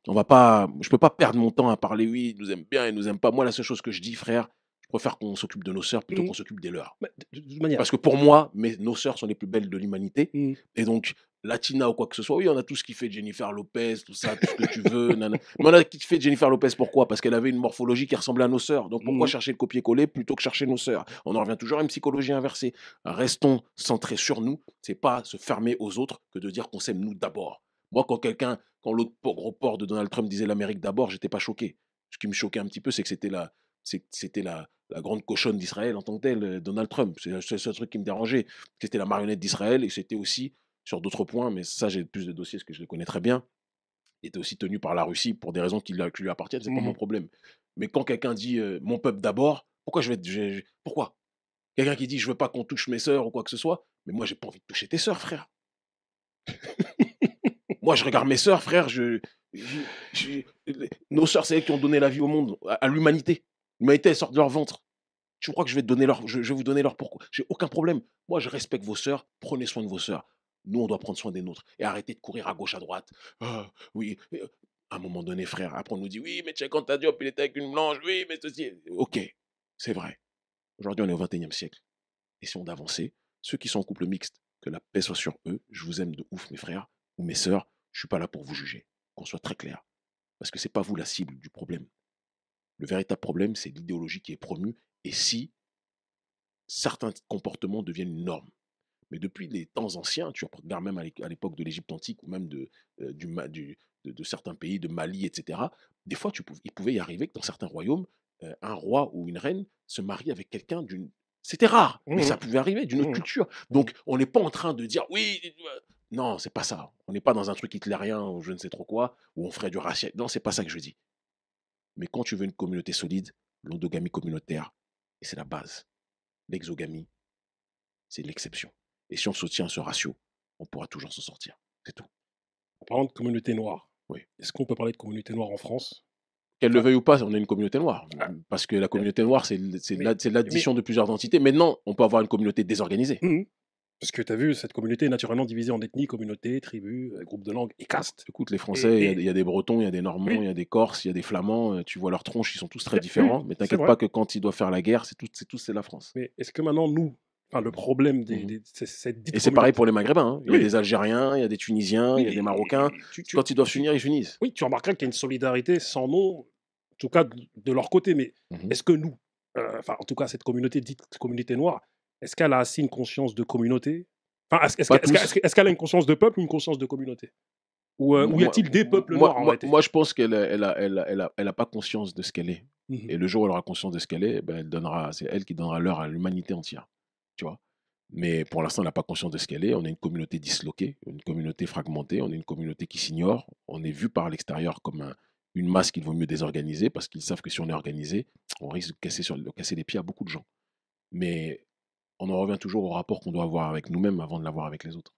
On va pas, je peux pas perdre mon temps à parler, oui, ils nous aiment bien, ils nous aiment pas. Moi, la seule chose que je dis, frère, je préfère qu'on s'occupe de nos sœurs plutôt mm, qu'on s'occupe des leurs. de toute manière. Parce que pour moi, nos sœurs sont les plus belles de l'humanité. Mm. Et donc, Latina ou quoi que ce soit, oui, on a tout ce qui fait Jennifer Lopez, tout ça, tout ce que tu veux. Mais on a qui fait Jennifer Lopez, pourquoi? Parce qu'elle avait une morphologie qui ressemblait à nos sœurs. Donc, pourquoi Mm. chercher le copier-coller plutôt que chercher nos sœurs? On en revient toujours à une psychologie inversée. Restons centrés sur nous. C'est pas se fermer aux autres que de dire qu'on s'aime nous d'abord. Moi, quand l'autre gros porc de Donald Trump disait l'Amérique d'abord, j'étais pas choqué. Ce qui me choquait un petit peu, c'est que c'était la grande cochonne d'Israël en tant que telle, Donald Trump. C'est le seul truc qui me dérangeait. C'était la marionnette d'Israël et c'était aussi, sur d'autres points, mais ça, j'ai plus de dossiers parce que je le connais très bien, il était aussi tenu par la Russie pour des raisons qui lui appartiennent, c'est pas mon Mhm. problème. Mais quand quelqu'un dit mon peuple d'abord, pourquoi pourquoi? Quelqu'un qui dit je veux pas qu'on touche mes sœurs ou quoi que ce soit, mais moi j'ai pas envie de toucher tes sœurs, frère. Moi je regarde mes sœurs, frère, je- nos sœurs, c'est elles qui ont donné la vie au monde, à l'humanité. L'humanité, elle sort de leur ventre. Tu crois que je vais vous donner leur pourquoi? J'ai aucun problème. Moi, je respecte vos sœurs. Prenez soin de vos sœurs. Nous, on doit prendre soin des nôtres. Et arrêter de courir à gauche, à droite. Ah, oui. À un moment donné, frère, après, on nous dit oui, mais Cheikh Anta Diop, il était avec une blanche. Oui, mais ceci. Ok, c'est vrai. Aujourd'hui, on est au 21e siècle. Essayons d'avancer. Ceux qui sont en couple mixte, que la paix soit sur eux. Je vous aime de ouf, mes frères ou mes sœurs. Je suis pas là pour vous juger. Qu'on soit très clair. Parce que c'est pas vous la cible du problème. Le véritable problème, c'est l'idéologie qui est promue. Et si certains comportements deviennent une norme. Mais depuis les temps anciens, tu regardes même à l'époque de l'Égypte antique ou même de certains pays, de Mali, etc., des fois, il pouvait y arriver que dans certains royaumes, un roi ou une reine se marie avec quelqu'un d'une... C'était rare, mais ça pouvait arriver, d'une autre culture. Donc, on n'est pas en train de dire, oui, non, c'est pas ça. On n'est pas dans un truc hitlérien ou je ne sais trop quoi, où on ferait du racial. Non, c'est pas ça que je dis. Mais quand tu veux une communauté solide, l'endogamie communautaire, et c'est la base. L'exogamie, c'est l'exception. Et si on soutient ce ratio, on pourra toujours s'en sortir. C'est tout. En parlant de communauté noire, Oui. est-ce qu'on peut parler de communauté noire en France? Qu'elle le Enfin, veuille ou pas, on est une communauté noire. ah, Parce que la communauté noire, c'est mais, l'addition de plusieurs entités. Maintenant, on peut avoir une communauté désorganisée. parce que tu as vu, cette communauté est naturellement divisée en ethnies, communautés, tribus, groupes de langue et castes. Écoute, les Français, il y a des Bretons, il y a des Normands, il Oui, y a des Corses, il y a des Flamands. Tu vois leurs tronches, ils sont tous très oui, différents. Mais c'est t'inquiète vrai. pas que quand ils doivent faire la guerre, c'est la France. Mais est-ce que maintenant, nous, enfin, le problème Mhm. cette Et dite c'est pareil communauté, pour les Maghrébins. Hein. Il y a oui, des Algériens, il y a des Tunisiens, il y a des Marocains. oui, Quand ils doivent s'unir, ils s'unissent. oui, tu remarqueras qu'il y a une solidarité sans nom, en tout cas de leur côté. Mais Mhm. est-ce que nous, enfin, en tout cas, cette communauté dite communauté noire, est-ce qu'elle a assez une conscience de communauté? Enfin, Pas tous. est-ce qu'elle a une conscience de peuple ou une conscience de communauté? Ou y Moi, a-t-il des peuples noirs en réalité? moi, je pense qu'elle a pas conscience de ce qu'elle est. Mhm. Et le jour où elle aura conscience de ce qu'elle est, ben, c'est elle qui donnera l'heure à l'humanité entière. Tu vois. Mais pour l'instant, elle n'a pas conscience de ce qu'elle est. On est une communauté disloquée, une communauté fragmentée, on est une communauté qui s'ignore. On est vu par l'extérieur comme une masse qu'il vaut mieux désorganiser parce qu'ils savent que si on est organisé, on risque de casser les pieds à beaucoup de gens. Mais on en revient toujours au rapport qu'on doit avoir avec nous-mêmes avant de l'avoir avec les autres.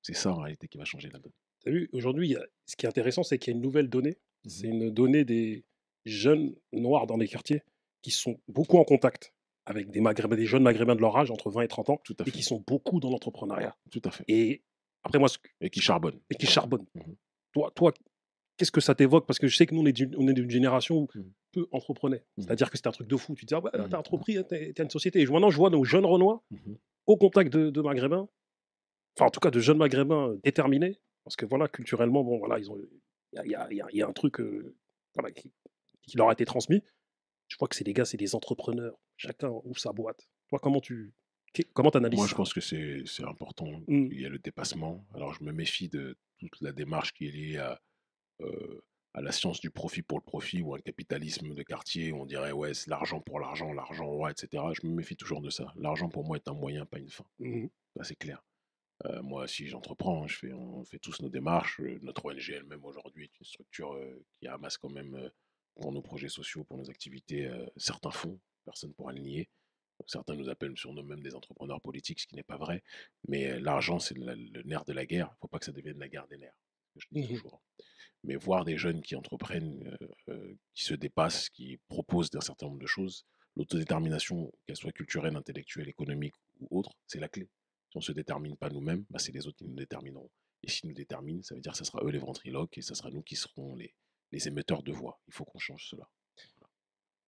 C'est ça en réalité qui va changer la donne. Tu as vu, aujourd'hui, ce qui est intéressant, c'est qu'il y a une nouvelle donnée. Mhm. C'est une donnée des jeunes noirs dans les quartiers qui sont beaucoup en contact avec des jeunes maghrébins de leur âge, entre 20 et 30 ans, Tout à et fait. qui sont beaucoup dans l'entrepreneuriat. Tout à fait. Et après, moi, Et qui charbonne. et qui charbonnent. Mhm. Toi, qu'est-ce que ça t'évoque? Parce que je sais que nous, on est d'une génération où Mhm. peu entreprenaient. Mhm. C'est-à-dire que c'était un truc de fou. Tu te dis, ah ouais, Mhm. t'as entrepris, hein, t'as une société. Et maintenant, je vois nos jeunes Renois Mhm. au contact de Maghrébins, enfin, en tout cas, de jeunes Maghrébins déterminés. Parce que voilà, culturellement, bon, voilà, il y a un truc voilà, qui leur a été transmis. Je vois que c'est des gars, c'est des entrepreneurs. Chacun ouvre sa boîte. Toi, comment t'analyses Moi, je ça? pense que c'est important. Mmh. Il y a le dépassement. Alors, je me méfie de toute la démarche qui est liée à la science du profit pour le profit ou un capitalisme de quartier où on dirait, ouais, c'est l'argent pour l'argent, l'argent roi, etc. Je me méfie toujours de ça. L'argent, pour moi, est un moyen, pas une fin. Mmh. Ça, c'est clair. Moi, si j'entreprends, hein, on fait tous nos démarches. Notre ONG elle-même aujourd'hui est une structure qui amasse quand même pour nos projets sociaux, pour nos activités, certains fonds. Personne ne pourra le nier. Donc, certains nous appellent, sur nous-mêmes des entrepreneurs politiques, ce qui n'est pas vrai. Mais l'argent, c'est le nerf de la guerre. Il ne faut pas que ça devienne la guerre des nerfs. C'est ce que je dis Mmh. toujours. Mais voir des jeunes qui entreprennent, qui se dépassent, qui proposent un certain nombre de choses, l'autodétermination, qu'elle soit culturelle, intellectuelle, économique ou autre, c'est la clé. Si on ne se détermine pas nous-mêmes, bah, c'est les autres qui nous détermineront. Et s'ils nous déterminent, ça veut dire que ce sera eux les ventriloques et ce sera nous qui serons les émetteurs de voix. Il faut qu'on change cela.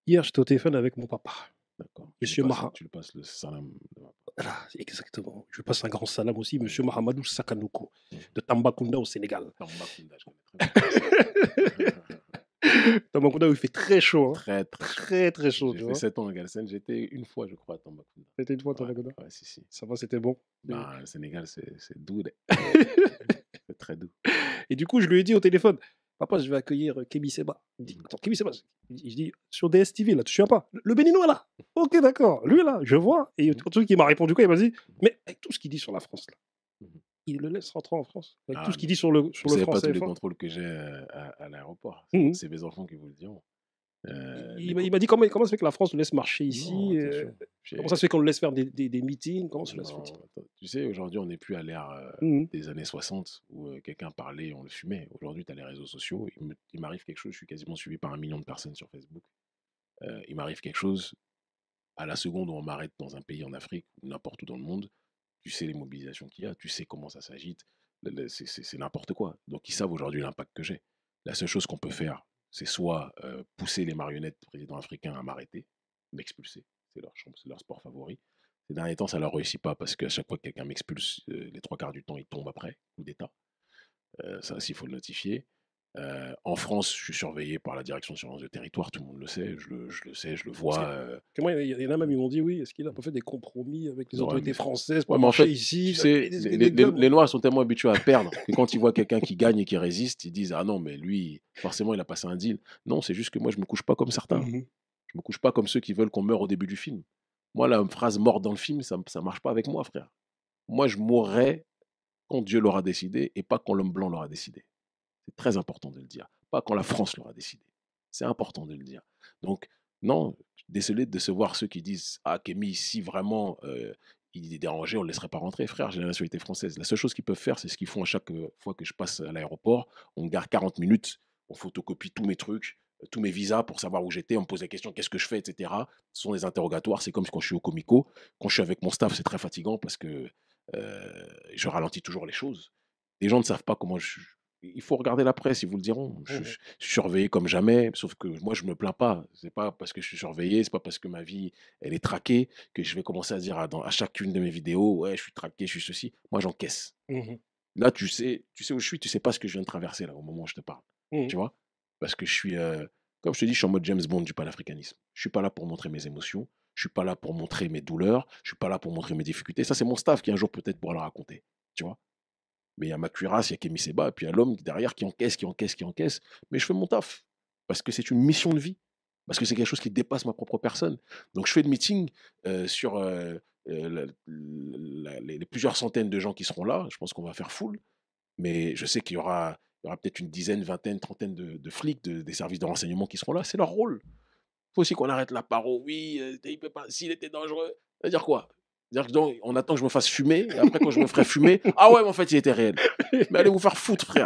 Hier, j'étais au téléphone avec mon papa, D'accord. Monsieur Maha. Tu lui passes le salam. Voilà, exactement. Je passe un grand salam aussi, Monsieur Mahamadou Sakanoko, Mhm. de Tambacounda au Sénégal. Tambacounda, je connais très bien. Tambacounda où il fait très chaud, hein. Très, très chaud. Très, très chaud, J'ai tu fait vois. 7 ans à Galsen. J'étais une fois, je crois, à Tambacounda. C'était une fois Ouais, Tambacounda. ouais, si. Ça va, c'était bon. Ben, le Sénégal, c'est doux. C'est très doux. Et du coup, je lui ai dit au téléphone, papa, je vais accueillir Kémy Seba. Il me dit, Mhm. attends, Kémy Seba. Je dis, sur DSTV, là, tu ne pas. Le Béninois, là. Ok, d'accord. Lui, là, je vois. Et Mhm. le truc, il m'a répondu quoi? Il m'a dit, mais avec tout ce qu'il dit sur la France, là, Mhm. il le laisse rentrer en France. Avec tout Ah ce qu'il non. dit sur le Vous français. savez pas tous les contrôles que j'ai à l'aéroport. Mhm. C'est mes enfants qui vous le diront. Il m'a dit, comment ça se fait que la France le laisse marcher Non, ici? attention. Comment ça se fait qu'on le laisse faire des meetings? Comment cela se Non, fait-il? attends. Tu sais, aujourd'hui, on n'est plus à l'ère Mhm. des années 60 où quelqu'un parlait, on le fumait. Aujourd'hui, tu as les réseaux sociaux. Il m'arrive quelque chose, je suis quasiment suivi par 1 million de personnes sur Facebook. Il m'arrive quelque chose, à la seconde où on m'arrête dans un pays en Afrique ou n'importe où dans le monde, tu sais les mobilisations qu'il y a, tu sais comment ça s'agite, c'est n'importe quoi. Donc ils savent aujourd'hui l'impact que j'ai. La seule chose qu'on peut faire, c'est soit pousser les marionnettes présidents africains à m'arrêter, m'expulser, c'est leur sport favori. Ces derniers temps, ça ne leur réussit pas parce qu'à chaque fois que quelqu'un m'expulse, les 3 quarts du temps, il tombe après, coup d'État. Ça aussi, il faut le notifier. En France, je suis surveillé par la direction de surveillance de territoire, tout le monde le sait, je le sais, je le Parce que, vois. moi, il y en a même, ils m'ont dit, oui, est-ce qu'il n'a pas fait des compromis avec les Ouais, autorités mais, françaises ouais, pour mais en marcher fait, ici? tu sais, les Noirs sont tellement habitués à perdre que quand ils voient quelqu'un qui gagne et qui résiste, ils disent ah non, mais lui, forcément, il a passé un deal. Non, c'est juste que moi, je me couche pas comme certains. Mhm. Je me couche pas comme ceux qui veulent qu'on meure au début du film. Moi, la phrase mort dans le film, ça marche pas avec moi, frère. Moi, je mourrai quand Dieu l'aura décidé et pas quand l'homme blanc l'aura décidé. C'est très important de le dire. Pas quand la France l'aura décidé. C'est important de le dire. Donc, non, désolé de décevoir ceux qui disent ah, Kémy, si vraiment il est dérangé, on ne le laisserait pas rentrer. Frère, j'ai la nationalité française. La seule chose qu'ils peuvent faire, c'est ce qu'ils font à chaque fois que je passe à l'aéroport. On me garde 40 minutes, on photocopie tous mes trucs, tous mes visas pour savoir où j'étais. On me pose la question qu'est-ce que je fais, etc. Ce sont des interrogatoires. C'est comme quand je suis au Comico. Quand je suis avec mon staff, c'est très fatigant parce que je ralentis toujours les choses. Les gens ne savent pas comment je. Il faut regarder la presse, ils vous le diront. Je suis surveillé comme jamais, sauf que moi, je me plains pas. C'est pas parce que je suis surveillé, c'est pas parce que ma vie, elle est traquée, que je vais commencer à dire à chacune de mes vidéos, ouais, je suis traqué, je suis ceci. Moi, j'encaisse. Mmh. Là, tu sais où je suis, tu sais pas ce que je viens de traverser là, au moment où je te parle. Mmh. Tu vois? Parce que je suis, comme je te dis, je suis en mode James Bond du panafricanisme. Je suis pas là pour montrer mes émotions, je suis pas là pour montrer mes douleurs, je suis pas là pour montrer mes difficultés. Ça, c'est mon staff qui un jour peut-être pourra le raconter. Tu vois? Mais il y a ma cuirasse, il y a Kémy Seba, et puis il y a l'homme derrière qui encaisse, qui encaisse, qui encaisse. Mais je fais mon taf. Parce que c'est une mission de vie. Parce que c'est quelque chose qui dépasse ma propre personne. Donc je fais le meeting sur les plusieurs centaines de gens qui seront là. Je pense qu'on va faire foule. Mais je sais qu'il y aura peut-être une dizaine, vingtaine, trentaine de flics des services de renseignement qui seront là. C'est leur rôle. Il faut aussi qu'on arrête la paro. Oui, il peut pas, s'il était dangereux. Ça veut dire quoi? C'est-à-dire que donc, on attend que je me fasse fumer, et après, quand je me ferai fumer, ah ouais, mais en fait, il était réel. Mais allez vous faire foutre, frère.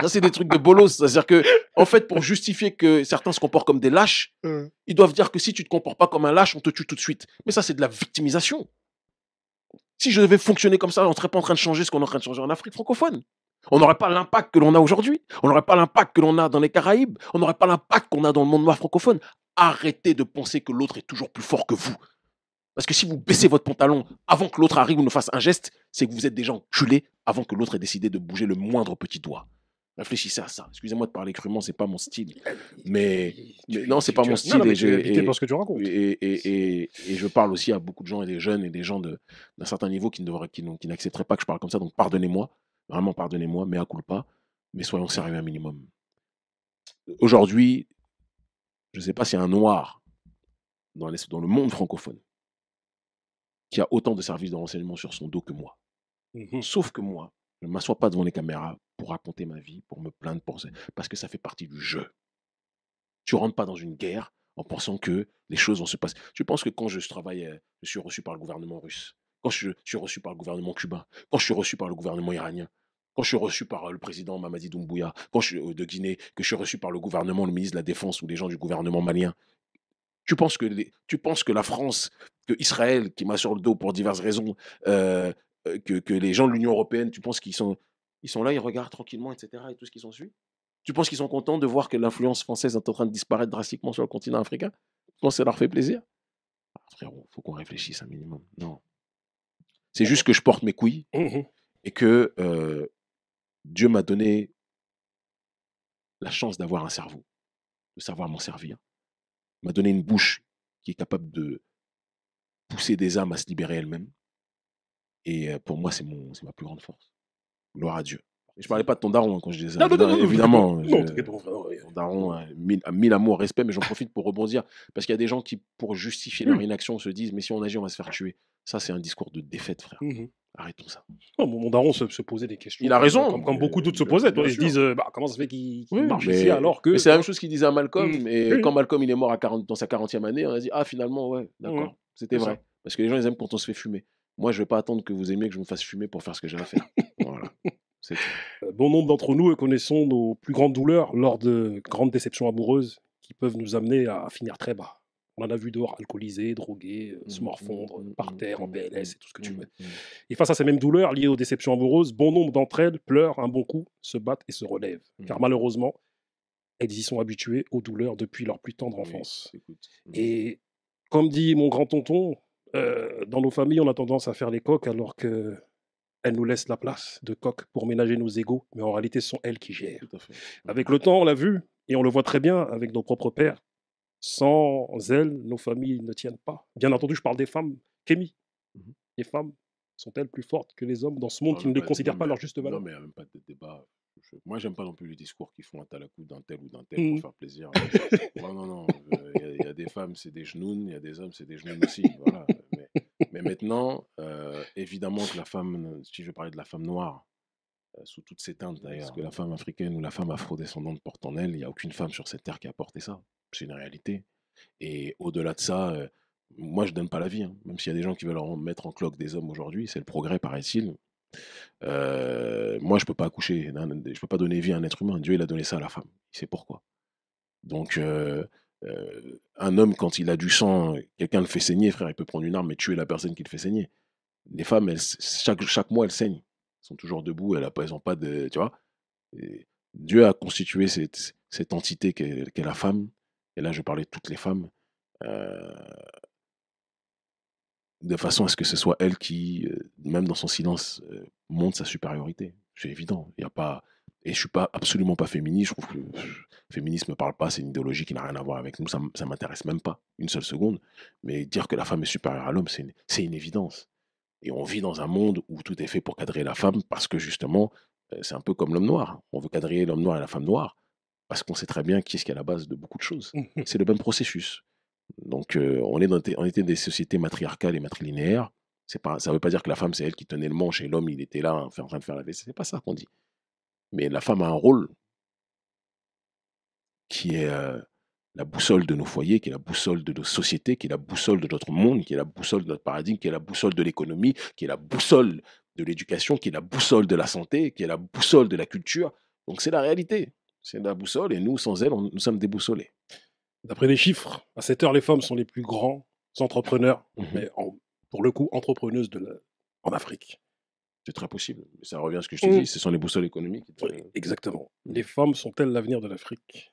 Ça, c'est des trucs de bolos. C'est-à-dire que, en fait, pour justifier que certains se comportent comme des lâches, ils doivent dire que si tu te comportes pas comme un lâche, on te tue tout de suite. Mais ça, c'est de la victimisation. Si je devais fonctionner comme ça, on ne serait pas en train de changer ce qu'on est en train de changer en Afrique francophone. On n'aurait pas l'impact que l'on a aujourd'hui. On n'aurait pas l'impact que l'on a dans les Caraïbes. On n'aurait pas l'impact qu'on a dans le monde noir francophone. Arrêtez de penser que l'autre est toujours plus fort que vous. Parce que si vous baissez votre pantalon avant que l'autre arrive ou ne fasse un geste, c'est que vous êtes déjà enculé avant que l'autre ait décidé de bouger le moindre petit doigt. Réfléchissez à ça. Excusez-moi de parler crûment, c'est pas mon style. Mais non, c'est pas mon style. Non, mais tu es habité par ce que tu racontes. Et je parle aussi à beaucoup de gens et des jeunes et des gens d'un certain niveau qui n'accepteraient pas que je parle comme ça. Donc pardonnez-moi, vraiment pardonnez-moi, mea culpa, mais soyons sérieux un minimum. Aujourd'hui, je ne sais pas s'il y a un noir dans le monde francophone qui a autant de services de renseignement sur son dos que moi. Sauf que moi, je ne m'assois pas devant les caméras pour raconter ma vie, pour me plaindre, parce que ça fait partie du jeu. Tu ne rentres pas dans une guerre en pensant que les choses vont se passer. Je pense que quand je travaille, je suis reçu par le gouvernement russe, quand je suis reçu par le gouvernement cubain, quand je suis reçu par le gouvernement iranien, quand je suis reçu par le président Mamadi Doumbouya, quand je suis de Guinée, que je suis reçu par le gouvernement, le ministre de la Défense ou les gens du gouvernement malien, tu penses que la France, que Israël, qui m'a sur le dos pour diverses raisons, que les gens de l'Union européenne, tu penses qu'ils sont là, ils regardent tranquillement, etc., et tout ce qui s'ensuit? Tu penses qu'ils sont contents de voir que l'influence française est en train de disparaître drastiquement sur le continent africain? Tu penses que ça leur fait plaisir? Ah, frérot, il faut qu'on réfléchisse un minimum. Non. C'est juste que je porte mes couilles et que Dieu m'a donné la chance d'avoir un cerveau, de savoir m'en servir. Il m'a donné une bouche qui est capable de pousser des âmes à se libérer elles-mêmes. Et pour moi, c'est ma plus grande force. Gloire à Dieu. Et je parlais pas de ton daron quand je disais ça. Non, Évidemment, t'inquiète pas, ton daron a mille amours, respect, mais j'en profite pour rebondir. Parce qu'il y a des gens qui, pour justifier leur inaction, se disent, mais si on agit, on va se faire tuer. Ça, c'est un discours de défaite, frère. Arrêtons ça. Non, mon daron se posait des questions. Il a raison. Comme beaucoup d'autres se posaient. Toi, ils se disent, comment ça se fait qu'il marche ici alors que. Mais c'est la même chose qu'il disait à Malcolm. Et quand Malcolm il est mort dans sa 40e année, on a dit, ah, finalement, ouais, d'accord, c'était vrai. Parce que les gens, ils aiment quand on se fait fumer. Moi, je ne vais pas attendre que vous aimiez que je me fasse fumer pour faire ce que j'ai à faire. Voilà. Bon nombre d'entre nous connaissons nos plus grandes douleurs lors de grandes déceptions amoureuses qui peuvent nous amener à finir très bas. On en a vu dehors, alcoolisés, drogués, se morfondre par terre, en PLS et tout ce que tu veux. Et face à ces mêmes douleurs liées aux déceptions amoureuses, bon nombre d'entre elles pleurent un bon coup, se battent et se relèvent. Car malheureusement, elles y sont habituées aux douleurs depuis leur plus tendre enfance. Et comme dit mon grand tonton, dans nos familles, on a tendance à faire les coqs alors que elles nous laissent la place de coq pour ménager nos égos, mais en réalité, ce sont elles qui gèrent. Tout à fait. Avec le temps, on l'a vu, et on le voit très bien avec nos propres pères. Sans elles, nos familles ne tiennent pas. Bien entendu, je parle des femmes. Kémy, les femmes sont-elles plus fortes que les hommes dans ce monde qui ne les considère pas à leur juste valeur? Non, mais il n'y a même pas de débat. Moi, j'aime pas non plus les discours qui font un tel à coup d'un tel ou d'un tel pour Mmh. faire plaisir. Non, non, non. Il y a des femmes, c'est des genoux, il y a des hommes, c'est des genoux aussi. Voilà. Mais maintenant, évidemment que la femme, si je veux parler de la femme noire, sous toutes ses teintes d'ailleurs, que la femme africaine ou la femme afrodescendante porte en elle, il n'y a aucune femme sur cette terre qui a porté ça. C'est une réalité. Et au-delà de ça, moi, je donne pas la vie, hein. Même s'il y a des gens qui veulent mettre en cloque des hommes aujourd'hui, c'est le progrès, paraît-il. Moi, je peux pas accoucher, je peux pas donner vie à un être humain. Dieu, il a donné ça à la femme. Il sait pourquoi. Donc, un homme, quand il a du sang, quelqu'un le fait saigner, frère, il peut prendre une arme et tuer la personne qui le fait saigner. Les femmes, chaque mois, elles saignent. Elles sont toujours debout, elles ont pas de. Tu vois. Et Dieu a constitué cette entité qu'est la femme. Et là, je parlais de toutes les femmes. euh, de façon à ce que ce soit elle qui, même dans son silence, montre sa supériorité. C'est évident. Il y a pas. Et je suis pas absolument pas féministe. Je trouve que le féminisme me parle pas. C'est une idéologie qui n'a rien à voir avec nous. Ça m'intéresse même pas une seule seconde. Mais dire que la femme est supérieure à l'homme, c'est une évidence. Et on vit dans un monde où tout est fait pour cadrer la femme parce que justement, c'est un peu comme l'homme noir. On veut cadrer l'homme noir et la femme noire parce qu'on sait très bien qui est-ce qui est à la base de beaucoup de choses. C'est le même processus. Donc, on était des sociétés matriarcales et matrilinéaires. Ça ne veut pas dire que la femme, c'est elle qui tenait le manche et l'homme, il était là en train de faire la vaisselle. C'est pas ça qu'on dit. Mais la femme a un rôle qui est la boussole de nos foyers, qui est la boussole de nos sociétés, qui est la boussole de notre monde, qui est la boussole de notre paradigme, qui est la boussole de l'économie, qui est la boussole de l'éducation, qui est la boussole de la santé, qui est la boussole de la culture. Donc, c'est la réalité. C'est la boussole et nous, sans elle, nous sommes déboussolés. D'après les chiffres, à cette heure, les femmes sont les plus grands entrepreneurs, mais pour le coup, entrepreneuses en Afrique. C'est très possible. Ça revient à ce que je te dis, ce sont les boussoles économiques. Exactement. Les femmes sont-elles l'avenir de l'Afrique?